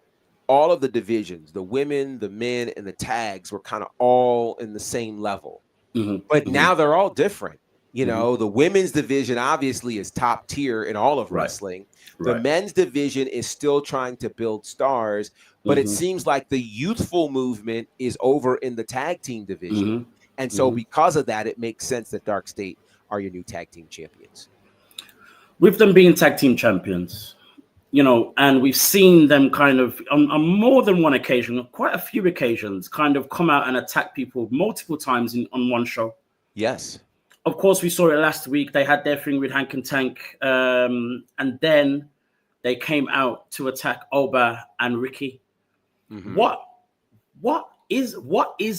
all of the divisions, the women, the men, and the tags were kind of all in the same level. But now they're all different. The women's division obviously is top tier in all of wrestling. The men's division is still trying to build stars, but it seems like the youthful movement is over in the tag team division. And so because of that, it makes sense that Dark State are your new tag team champions. With them being tag team champions, and we've seen them kind of on more than one occasion, quite a few occasions, kind of come out and attack people multiple times on one show. Yes. Of course, we saw it last week. They had their thing with Hank and Tank, and then they came out to attack Oba and Ricky. What is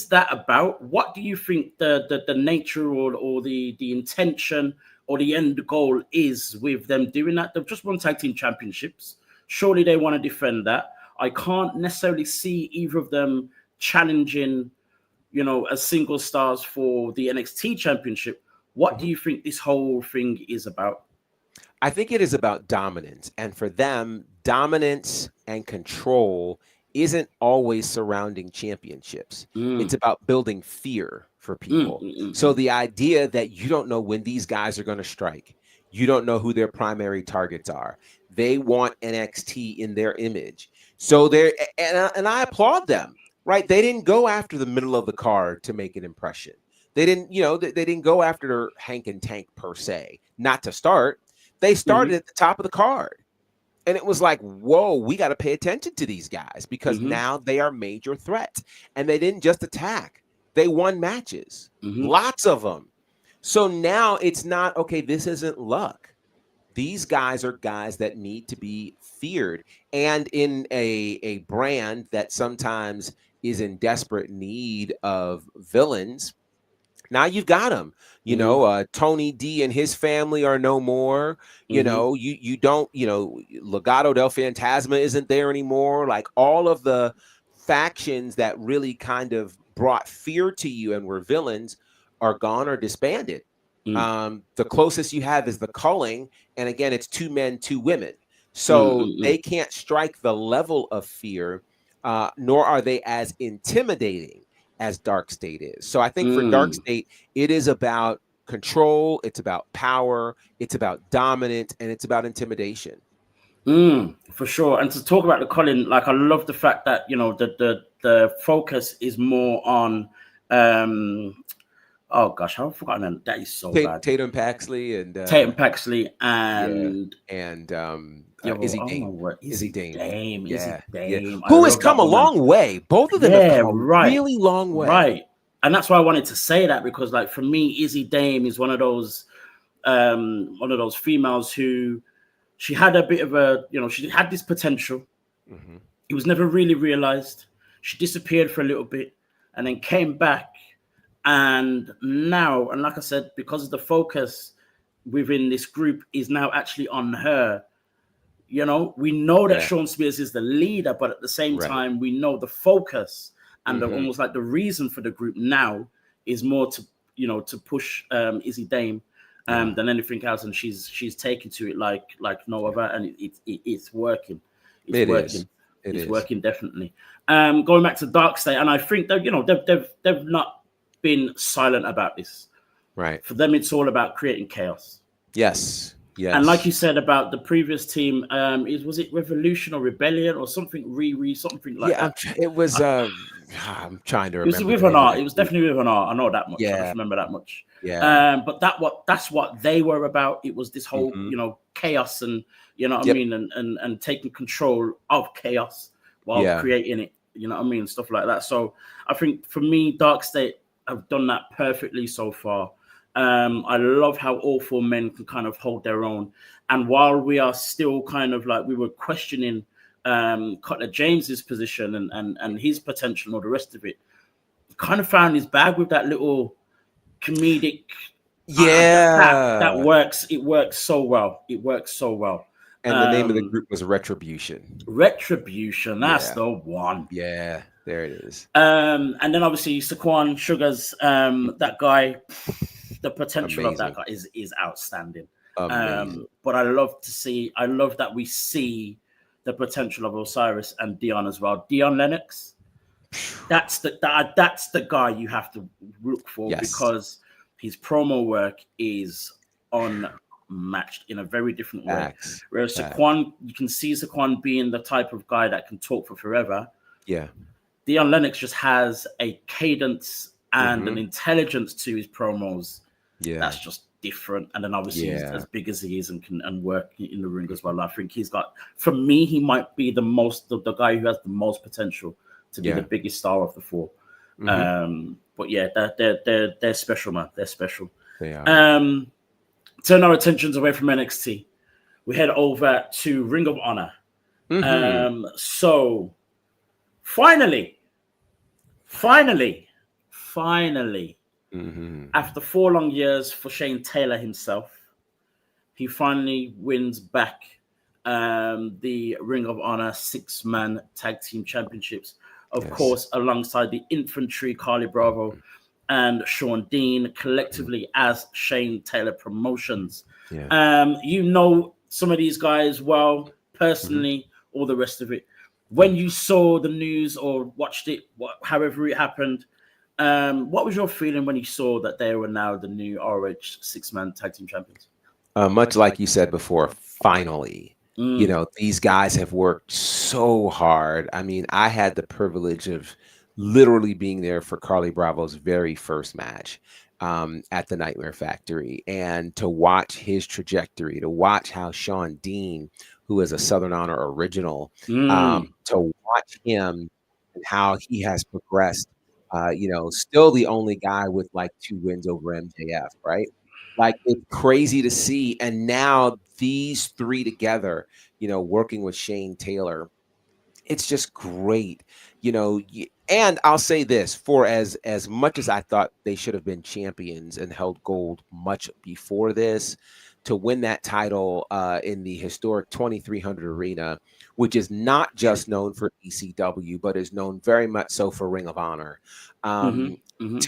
that about? What do you think the nature or the intention or the end goal is with them doing that. They've just won tag team championships. Surely they want to defend that. I can't necessarily see either of them challenging, as single stars for the NXT Championship. What do you think this whole thing is about? I think it is about dominance. And for them, dominance and control isn't always surrounding championships. It's about building fear for people. So the idea that you don't know when these guys are going to strike, you don't know who their primary targets are. They want NXT in their image. So and I applaud them, right? They didn't go after the middle of the card to make an impression. They didn't, they didn't go after Hank and Tank per se, not to start. They started at the top of the card. And it was like, whoa, we got to pay attention to these guys because now they are major threats. And they didn't just attack. They won matches, lots of them. So now it's not, okay, this isn't luck. These guys are guys that need to be feared. And in a brand that sometimes is in desperate need of villains, now you've got them. Tony D and his family are no more. You don't, Legado del Fantasma isn't there anymore. Like all of the factions that really kind of brought fear to you and were villains are gone or disbanded. The closest you have is the culling. And again, it's 2 men, 2 women. So they can't strike the level of fear, nor are they as intimidating as Dark State is. So I think for Dark State, it is about control, it's about power, it's about dominance, and it's about intimidation. For sure. And to talk about the Colin, like I love the fact that the focus is more on oh gosh, I've forgotten that is so bad. Tatum Paxley and Izzy Dame. Izzy Dame. Who has come a long way. Both of them have come a really long way. Right. And that's why I wanted to say that, because like for me, Izzy Dame is one of those females who she had a bit of a, she had this potential. It was never really realized. She disappeared for a little bit and then came back. And now, and like I said, because of the focus within this group is now actually on her, we know that Sean Spears is the leader, but at the same time, we know the focus and almost like the reason for the group now is more to push Izzy Dame than anything else. And she's taken to it like no other, and it's working. It's working definitely. Going back to Dark State, and I think that they've not been silent about this. Right. For them, it's all about creating chaos. Yes. And like you said about the previous team, was it Revolution or Rebellion or something? Something like that. It was. I'm trying to remember. It was with an R. It was definitely with an R. I know that much. Yeah. I just remember that much. Yeah. But that's what they were about. It was this whole chaos and what I mean, and taking control of chaos while creating it. Stuff like that. So I think for me, Dark State have done that perfectly so far. I love how all 4 men can kind of hold their own. And while we are still kind of like, we were questioning Cutler James's position and his potential and all the rest of it, kind of found his bag with that little comedic. That works. It works so well. And the name of the group was Retribution. That's the one. Yeah, there it is. And then obviously Saquon Sugars, that guy, the potential of that guy is outstanding. But I love that we see the potential of Osiris and Dion as well. Dion Lennox, that's the guy you have to look for because his promo work is unmatched in a very different way. Whereas Saquon, you can see Saquon being the type of guy that can talk for forever. Yeah. Dion Lennox just has a cadence and an intelligence to his promos. Yeah. That's just different. And then obviously he's as big as he is and can work in the ring as well. I think he's got, for me, he might be the guy who has the most potential to be the biggest star of the 4. But yeah, they're special, man. They're special. They are. Turn our attentions away from NXT. We head over to Ring of Honor. So finally, after 4 long years for Shane Taylor himself, he finally wins back the Ring of Honor 6-man tag team championships, of course, alongside the Infantry, Carly Bravo and Sean Dean, collectively as Shane Taylor Promotions. You know some of these guys well, personally, all the rest of it. When you saw the news or watched it, however it happened, what was your feeling when you saw that they were now the new ROH 6-man tag team champions? Much like you said before, finally. You know, these guys have worked so hard. I mean, I had the privilege of literally being there for Carly Bravo's very first match at the Nightmare Factory, and to watch his trajectory, to watch how Sean Dean, who is a Southern Honor original, to watch him and how he has progressed. You know, still the only guy with like 2 wins over MJF, right? Like, it's crazy to see. And now these 3 together, you know, working with Shane Taylor, it's just great. You know, and I'll say this, for as much as I thought they should have been champions and held gold much before this, to win that title in the historic 2300 Arena, which is not just known for ECW, but is known very much so for Ring of Honor. To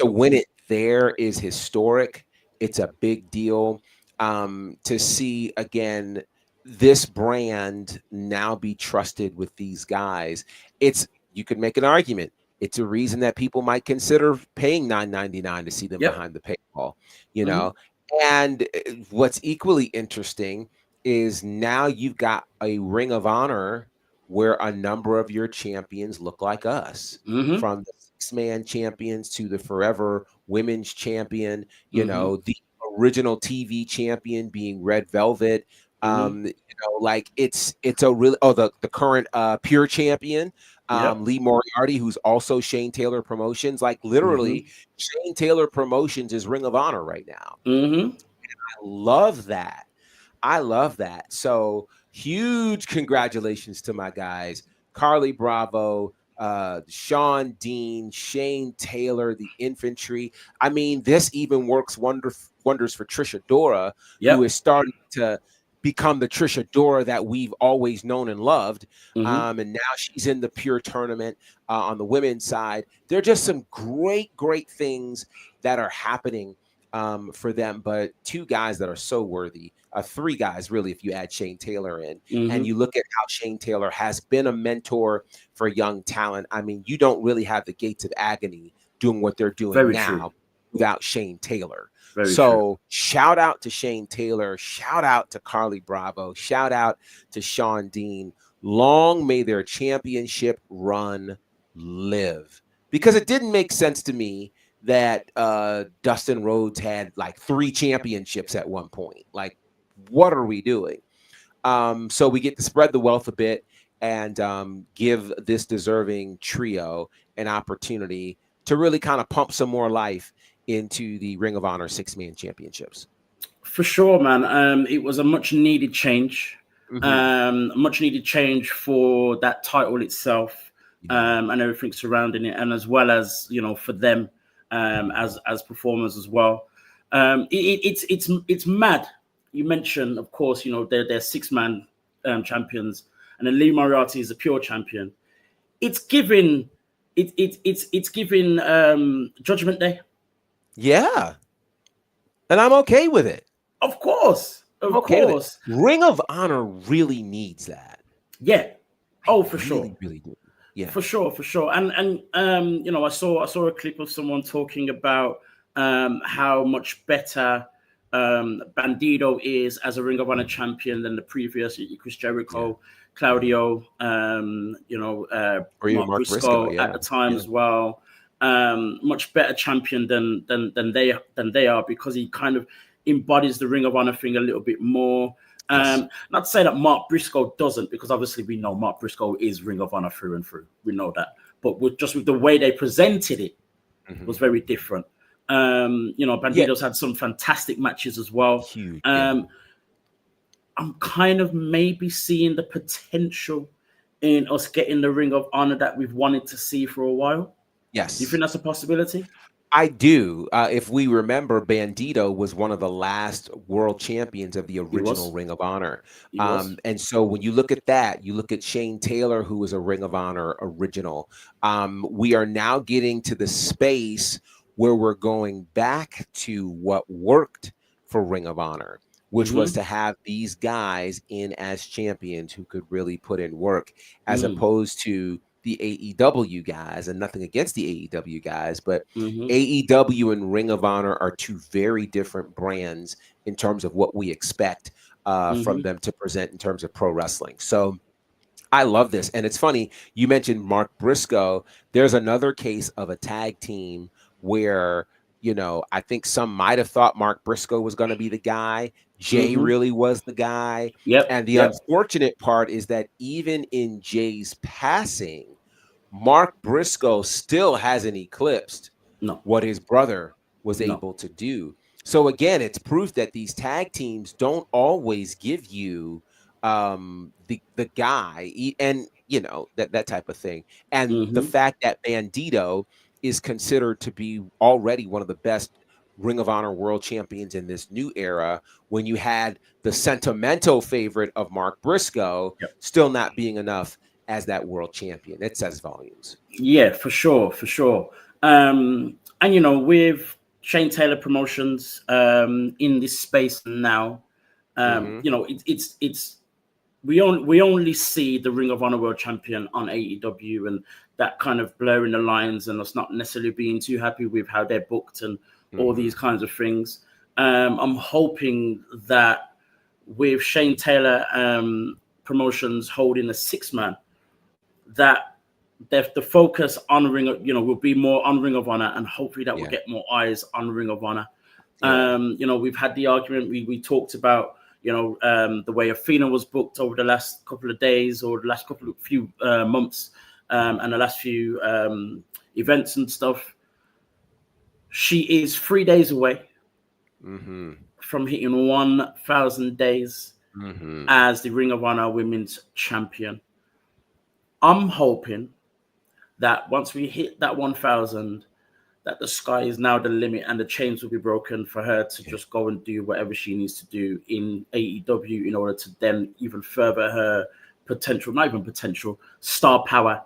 win it there is historic. It's a big deal. To see, again, this brand now be trusted with these guys, you could make an argument. It's a reason that people might consider paying $9.99 to see them behind the paywall, you know. And what's equally interesting is now you've got a Ring of Honor where a number of your champions look like us, from the 6-man champions to the forever women's champion, you know, the original TV champion being Red Velvet. You know, like it's a really, the current pure champion, Lee Moriarty, who's also Shane Taylor Promotions. Like, literally, Shane Taylor Promotions is Ring of Honor right now. And I love that. I love that. So huge congratulations to my guys, Carly Bravo, Sean Dean, Shane Taylor, the Infantry. I mean, this even works wonders for Trisha Dora, who is starting to become the Trisha Dora that we've always known and loved. And now she's in the pure tournament on the women's side. There are just some great, great things that are happening for them. But 2 guys that are so worthy, 3 guys, really, if you add Shane Taylor in, and you look at how Shane Taylor has been a mentor for young talent. I mean, you don't really have the Gates of Agony doing what they're doing now without Shane Taylor. Shout out to Shane Taylor, shout out to Carly Bravo, shout out to Sean Dean. Long may their championship run live. Because it didn't make sense to me that Dustin Rhodes had like 3 championships at one point. Like, what are we doing? So we get to spread the wealth a bit and give this deserving trio an opportunity to really kind of pump some more life into the Ring of Honor 6-man championships. For sure, man. It was a much needed change. Much needed change for that title itself, and everything surrounding it, and as well as, you know, for them as performers as well. It's mad. You mentioned, of course, you know, they're 6-man champions, and then Lee Moriarty is a pure champion. It's giving Judgment Day. Yeah. And I'm okay with it. Of course. Of course. Ring of Honor really needs that. Yeah. Oh, for sure. Really do. Yeah. For sure. And you know, I saw a clip of someone talking about how much better Bandido is as a Ring of Honor champion than the previous Chris Jericho, Claudio, you know, Mark Briscoe at the time as well. Much better champion than they are, because he kind of embodies the Ring of Honor thing a little bit more. Not to say that Mark Briscoe doesn't, because obviously we know Mark Briscoe is Ring of Honor through and through. We know that. But with the way they presented it was very different. You know, Bandido's had some fantastic matches as well. Huge. I'm kind of maybe seeing the potential in us getting the Ring of Honor that we've wanted to see for a while. Yes. Do you think that's a possibility? I do. If we remember, Bandito was one of the last world champions of the He original was. Ring of Honor. He was. And so when you look at that, you look at Shane Taylor, who was a Ring of Honor original. We are now getting to the space where we're going back to what worked for Ring of Honor, which was Mm-hmm. to have these guys in as champions who could really put in work, as Mm. opposed to the AEW guys. And nothing against the AEW guys, but Mm-hmm. AEW and Ring of Honor are two very different brands in terms of what we expect from Mm-hmm. them to present in terms of pro wrestling. So I love this. And it's funny, you mentioned Mark Briscoe. There's another case of a tag team where, I think some might have thought Mark Briscoe was going to be the guy. Jay Mm-hmm. really was the guy. Yep. And the Yep. unfortunate part is that even in Jay's passing, Mark Briscoe still hasn't eclipsed No. what his brother was No. able to do. So again, it's proof that these tag teams don't always give you the guy and that type of thing. And the Mm-hmm. fact that Bandito is considered to be already one of the best Ring of Honor world champions in this new era, when you had the sentimental favorite of Mark Briscoe Yep. still not being enough as that world champion. It says volumes. Yeah, for sure, for sure. And with Shane Taylor Promotions in this space now, Hmm. it's we only see the Ring of Honor World Champion on AEW, and that kind of blurring the lines, and us not necessarily being too happy with how they're booked and all Hmm. these kinds of things. I'm hoping that with Shane Taylor Promotions holding a 6-man, that the focus on will be more on Ring of Honor, and hopefully that will Yeah. get more eyes on Ring of Honor. Yeah. We've had the argument, we talked about, the way Athena was booked over the last couple of days or the last few months, and the last few events and stuff. She is 3 days away Hmm. from hitting 1,000 days Hmm. as the Ring of Honor Women's Champion. I'm hoping that once we hit that 1,000, that the sky is now the limit and the chains will be broken for her to Yeah. just go and do whatever she needs to do in AEW in order to then even further her potential, not even potential, star power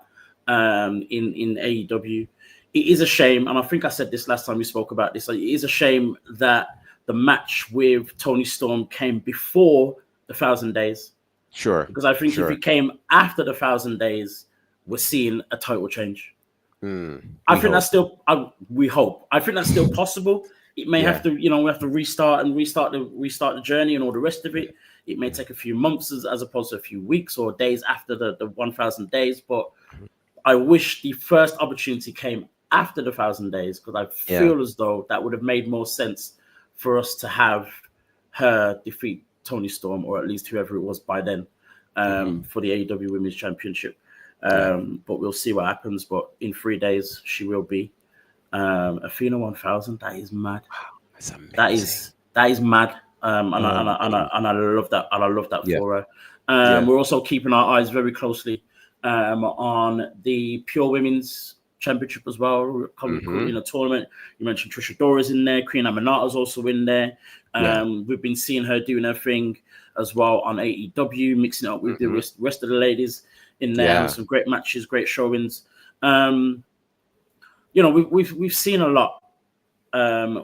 in AEW. It is a shame, and I think I said this last time we spoke about this. It is a shame that the match with Tony Storm came before the 1,000 days, Sure. because I think if Sure. it came after the 1,000 days, we're seeing a total change. I We think that's hope. still. We hope. I think that's still possible. It may have Yeah. to, we have to restart the journey and all the rest of it. It may take a few months as opposed to a few weeks or days after the 1,000 days. But I wish the first opportunity came after the 1,000 days, because I Yeah. feel as though that would have made more sense for us to have her defeat Tony Storm, or at least whoever it was by then, Hmm. for the AEW Women's Championship. Yeah. But we'll see what happens. But in 3 days, she will be Athena 1,000. That is mad. That's That amazing. is mad. And I, and I, and I, Amazing. and I love that. And I love that Yeah. for her. Yeah. We're also keeping our eyes very closely on the Pure Women's Championship as well. Hmm. In a tournament, you mentioned Trisha Dora's in there. Queen Aminata's also in there. Yeah. We've been seeing her doing her thing as well on AEW, mixing it up with the Hmm. rest of the ladies in there, having Yeah. some great matches, great showings. We've seen a lot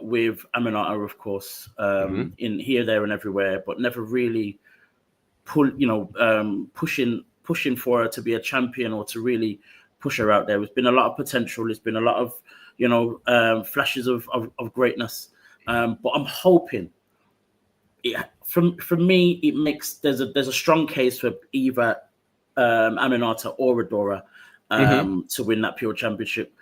with Aminata, of course, Hmm. in here, there, and everywhere, but never really pushing for her to be a champion or to really push her out there. There's been a lot of potential. There's been a lot of flashes of greatness, but I'm hoping. For me, it makes there's a strong case for either Aminata or Adora Hmm. to win that Pure Championship.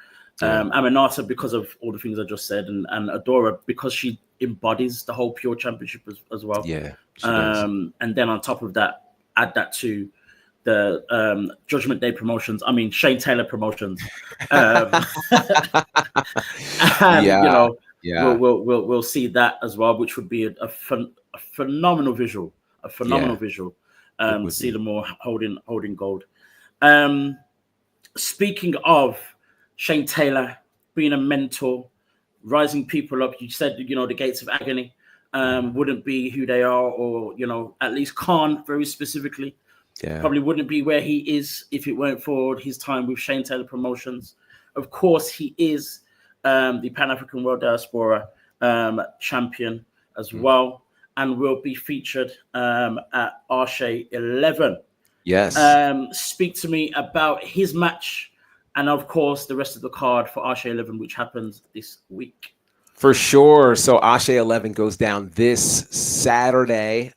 Yeah. Aminata because of all the things I just said, and Adora because she embodies the whole Pure Championship as well. Yeah. She does. And then on top of that, add that to the Judgment Day Promotions. I mean Shane Taylor Promotions. Um, and Yeah. Yeah. we'll see that as well, which would be a phenomenal visual, Yeah. It to would see be. them all holding gold. Um, Speaking of Shane Taylor being a mentor, rising people up. You said, the Gates of Agony wouldn't be who they are, or, at least Khan very specifically. Yeah. Probably wouldn't be where he is if it weren't for his time with Shane Taylor Promotions. Of course, he is the Pan-African World Diaspora champion as well, and will be featured at Arshay 11. Yes. Speak to me about his match, and of course the rest of the card for Arshay 11, which happens this week. For sure. So Arshay 11 goes down this Saturday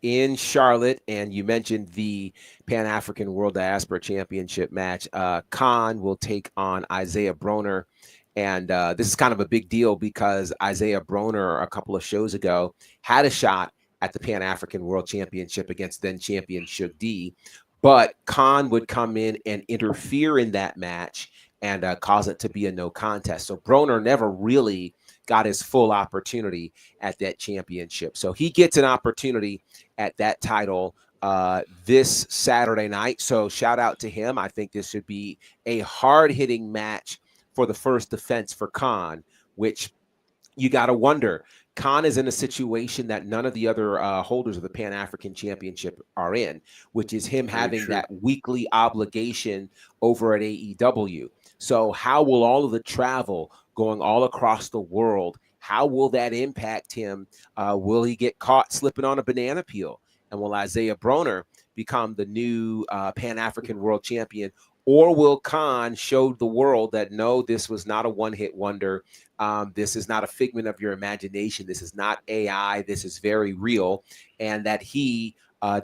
in Charlotte. And you mentioned the Pan-African World Diaspora Championship match. Khan will take on Isaiah Broner. And this is kind of a big deal because Isaiah Broner, a couple of shows ago, had a shot at the Pan-African World Championship against then champion Shug D. But Khan would come in and interfere in that match and cause it to be a no contest. So Broner never really got his full opportunity at that championship. So he gets an opportunity at that title this Saturday night. So shout out to him. I think this should be a hard-hitting match for the first defense for Khan, which you got to wonder. Khan is in a situation that none of the other holders of the Pan-African Championship are in, which is him having that weekly obligation over at AEW. So how will all of the travel going all across the world, how will that impact him? Will he get caught slipping on a banana peel? And will Isaiah Broner become the new Pan-African World Champion? Or will Khan show the world that, no, this was not a one-hit wonder. This is not a figment of your imagination. This is not AI. This is very real, and that he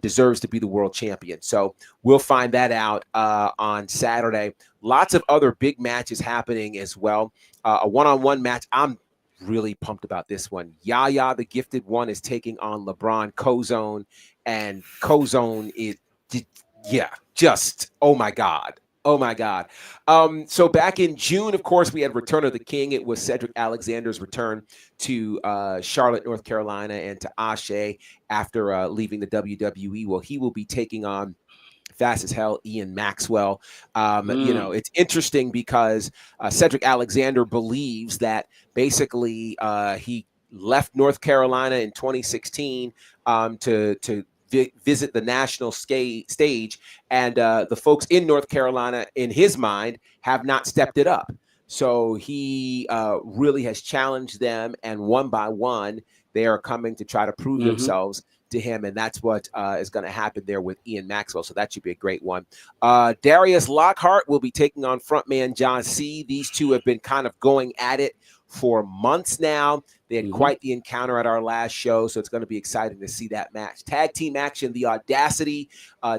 deserves to be the world champion. So we'll find that out on Saturday. Lots of other big matches happening as well. A one-on-one match. I'm really pumped about this one. Yaya, the Gifted One, is taking on LeBron Cozone, and Cozone is, just, oh my God. Oh my God. So back in June, of course, we had Return of the King. It was Cedric Alexander's return to Charlotte, North Carolina, and to Arshay after leaving the WWE. Well, he will be taking on fast as hell Ian Maxwell. It's interesting because Cedric Alexander believes that basically he left North Carolina in 2016 to visit the national stage, and the folks in North Carolina, in his mind, have not stepped it up. So he really has challenged them, and one by one, they are coming to try to prove themselves to him, and that's what is going to happen there with Ian Maxwell. So that should be a great one. Darius Lockhart will be taking on frontman John C. These two have been kind of going at it for months now. They had quite the encounter at our last show, so it's going to be exciting to see that match. Tag team action, The Audacity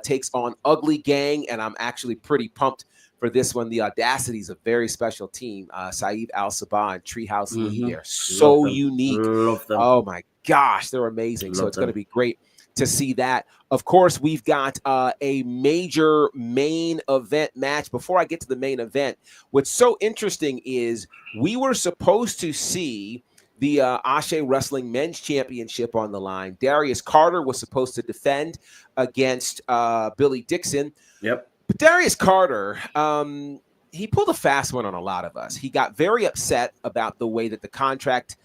takes on Ugly Gang, and I'm actually pretty pumped for this one. The Audacity is a very special team. Saeed Al-Sabah and Treehouse Lee, they're so unique. Love them. Oh my gosh, they're amazing. So it's going to be great to see that. Of course, we've got a major main event match. Before I get to the main event, what's so interesting is we were supposed to see the Arshay Wrestling Men's Championship on the line. Darius Carter was supposed to defend against Billy Dixon. Yep. But Darius Carter, he pulled a fast one on a lot of us. He got very upset about the way that the contract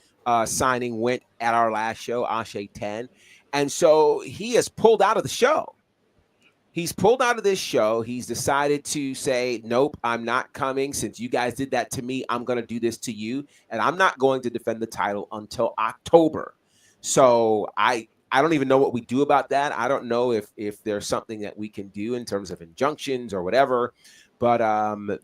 signing went at our last show, Arshay 10. And so he has pulled out of the show. He's pulled out of this show. He's decided to say, nope, I'm not coming. Since you guys did that to me, I'm going to do this to you. And I'm not going to defend the title until October. So I don't even know what we do about that. I don't know if there's something that we can do in terms of injunctions or whatever. But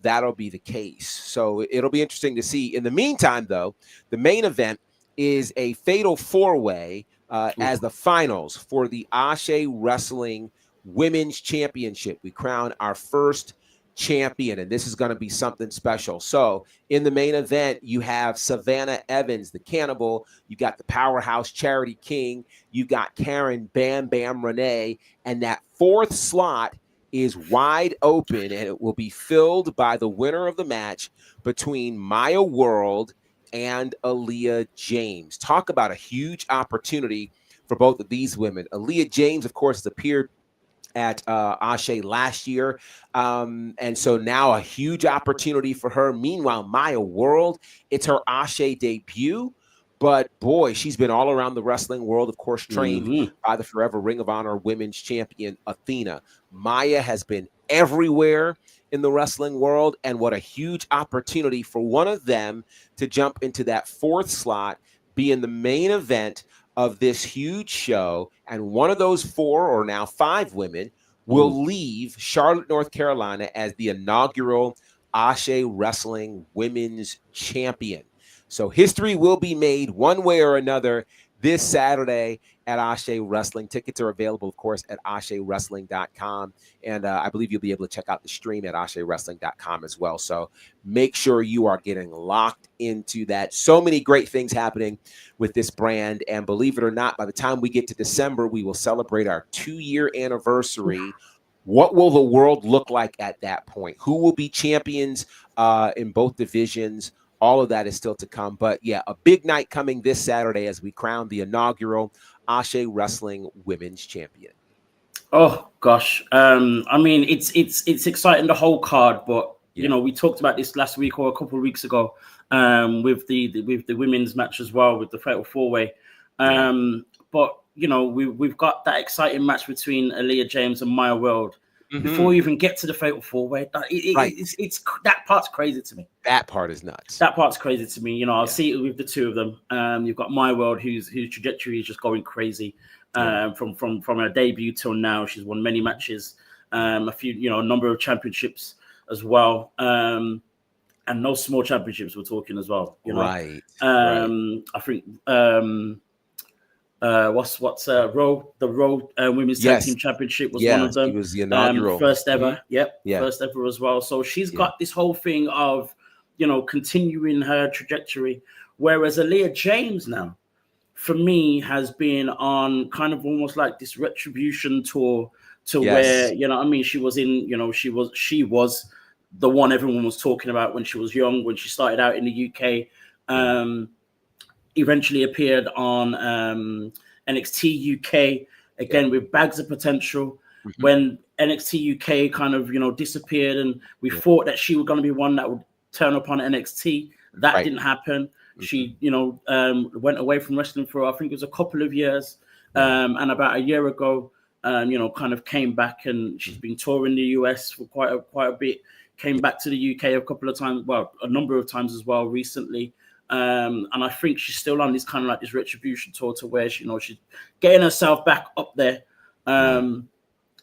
that'll be the case. So it'll be interesting to see. In the meantime, though, the main event is a fatal four-way as the finals for the Arshay Wrestling Women's Championship. We crown our first champion, and this is going to be something special. So in the main event, you have Savannah Evans, the Cannibal. You got the powerhouse Charity King. You got Karen Bam Bam Renee, and that fourth slot is wide open, and it will be filled by the winner of the match between Maya World and Aaliyah James. Talk about a huge opportunity for both of these women. Aaliyah James, of course, has appeared at Ashe last year. And so now a huge opportunity for her. Meanwhile, Maya World, it's her Ashe debut. But boy, she's been all around the wrestling world, of course, trained by the forever Ring of Honor Women's Champion, Athena. Maya has been everywhere in the wrestling world. And what a huge opportunity for one of them to jump into that fourth slot, be in the main event of this huge show. And one of those 4 or now 5 women will leave Charlotte, North Carolina as the inaugural Ashe Wrestling Women's Champion. So history will be made one way or another this Saturday at Ashe Wrestling. Tickets are available, of course, at AsheWrestling.com. And I believe you'll be able to check out the stream at AsheWrestling.com as well. So make sure you are getting locked into that. So many great things happening with this brand. And believe it or not, by the time we get to December, we will celebrate our 2-year anniversary. What will the world look like at that point? Who will be champions in both divisions? All of that is still to come. But yeah, a big night coming this Saturday as we crown the inaugural Ashe Wrestling Women's Champion. Oh gosh, I mean it's exciting, the whole card, but you know, we talked about this last week or a couple of weeks ago with the women's match as well, with the Fatal 4-Way. But you know, we've got that exciting match between Aaliyah James and Maya World. Before we even get to the Fatal 4-Way, it's that part's crazy to me. That part is nuts. That part's crazy to me. You know, I'll see it with the two of them. You've got Maya World, whose trajectory is just going crazy. From her debut till now, she's won many matches, a few, you know, a number of championships as well, and no small championships we're talking as well. You know, I think the Road Women's Tag Team Championship was one of them. It was the inaugural first ever. First ever as well. So she's got this whole thing of, you know, continuing her trajectory, whereas Aaliyah James now, for me, has been on kind of almost like this retribution tour to where, you know what I mean, she was in, you know, she was the one everyone was talking about when she was young, when she started out in the UK. Eventually appeared on NXT UK again with bags of potential. When NXT UK kind of, you know, disappeared, and we thought that she was going to be one that would turn up on NXT. That didn't happen. She, you know, went away from wrestling for, I think it was a couple of years. And about a year ago, you know, kind of came back, and she's been touring the US for quite a bit. Came back to the UK a couple of times, well, a number of times as well recently. And I think she's still on this kind of like this retribution tour to where she, you know, she's getting herself back up there.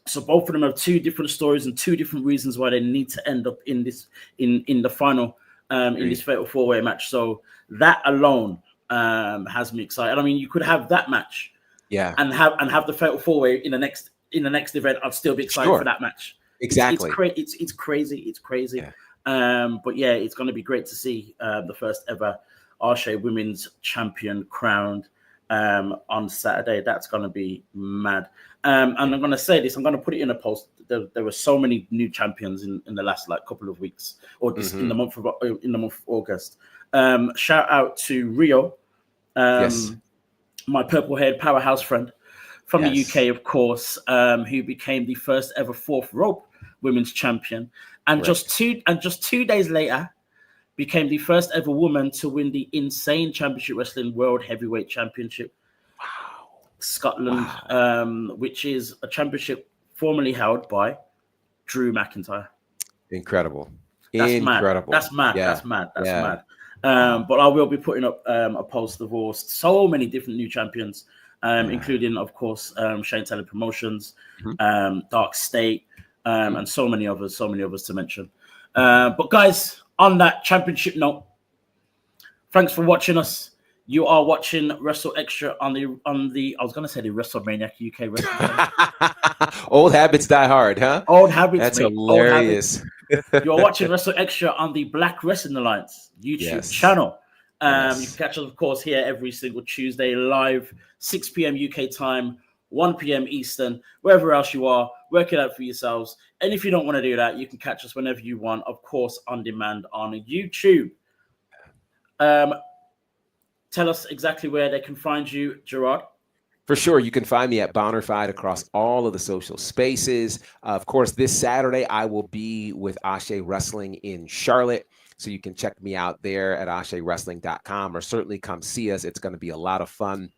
So both of them have 2 different stories and 2 different reasons why they need to end up in this in the final in this Fatal 4-Way match. So that alone has me excited. I mean, you could have that match, and have the Fatal 4-Way in the next event. I'd still be excited for that match. Exactly. It's crazy. It's crazy. But yeah, it's going to be great to see the first ever Ashe Women's Champion crowned on Saturday. That's going to be mad. And I'm going to say this. I'm going to put it in a post. There were so many new champions in the last like couple of weeks, or just in the month of August. Shout out to Rio, my purple-haired powerhouse friend from the UK, of course, who became the first ever 4th rope women's champion, and just 2 days later became the first ever woman to win the Insane Championship Wrestling World Heavyweight Championship. Wow. Scotland, which is a championship formerly held by Drew McIntyre. Incredible. That's mad. That's mad. But I will be putting up a post of all so many different new champions, including, of course, Shane Taylor Promotions, Dark State, and so many others to mention. But guys, on that championship note, thanks for watching us. You are watching WrstlXtra on the I was going to say the WrestleMania UK Wrestling. Old habits die hard, huh? Old habits. That's hilarious. You're watching WrstlXtra on the Black Wrestling Alliance YouTube channel. You can catch us, of course, here every single Tuesday live, 6 p.m. UK time, 1 p.m. Eastern, wherever else you are. Work it out for yourselves. And if you don't want to do that, you can catch us whenever you want, of course, on demand on YouTube. Tell us exactly where they can find you, Gerard. For sure, you can find me at Bonnerfied across all of the social spaces. Of course, this Saturday, I will be with Ashe Wrestling in Charlotte. So you can check me out there at AsheWrestling.com, or certainly come see us. It's going to be a lot of fun.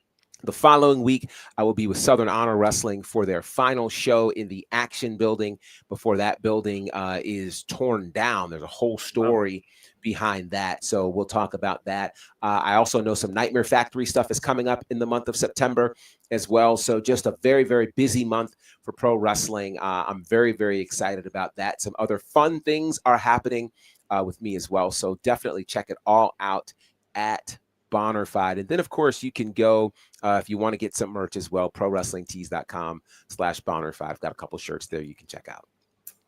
The following week, I will be with Southern Honor Wrestling for their final show in the Action Building before that building is torn down. There's a whole story behind that. So we'll talk about that. I also know some Nightmare Factory stuff is coming up in the month of September as well. So just a very, very busy month for pro wrestling. I'm very, very excited about that. Some other fun things are happening with me as well. So definitely check it all out at Bonnerfied. And then, of course, you can go if you want to get some merch as well, prowrestlingtees.com/Bonnerfied. I've got a couple shirts there you can check out.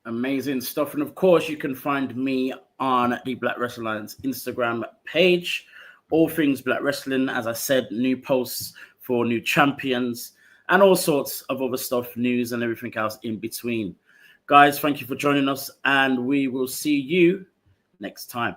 Amazing stuff. And of course, you can find me on the Black Wrestling Alliance Instagram page. All things Black Wrestling. As I said, new posts for new champions and all sorts of other stuff, news and everything else in between. Guys, thank you for joining us, and we will see you next time.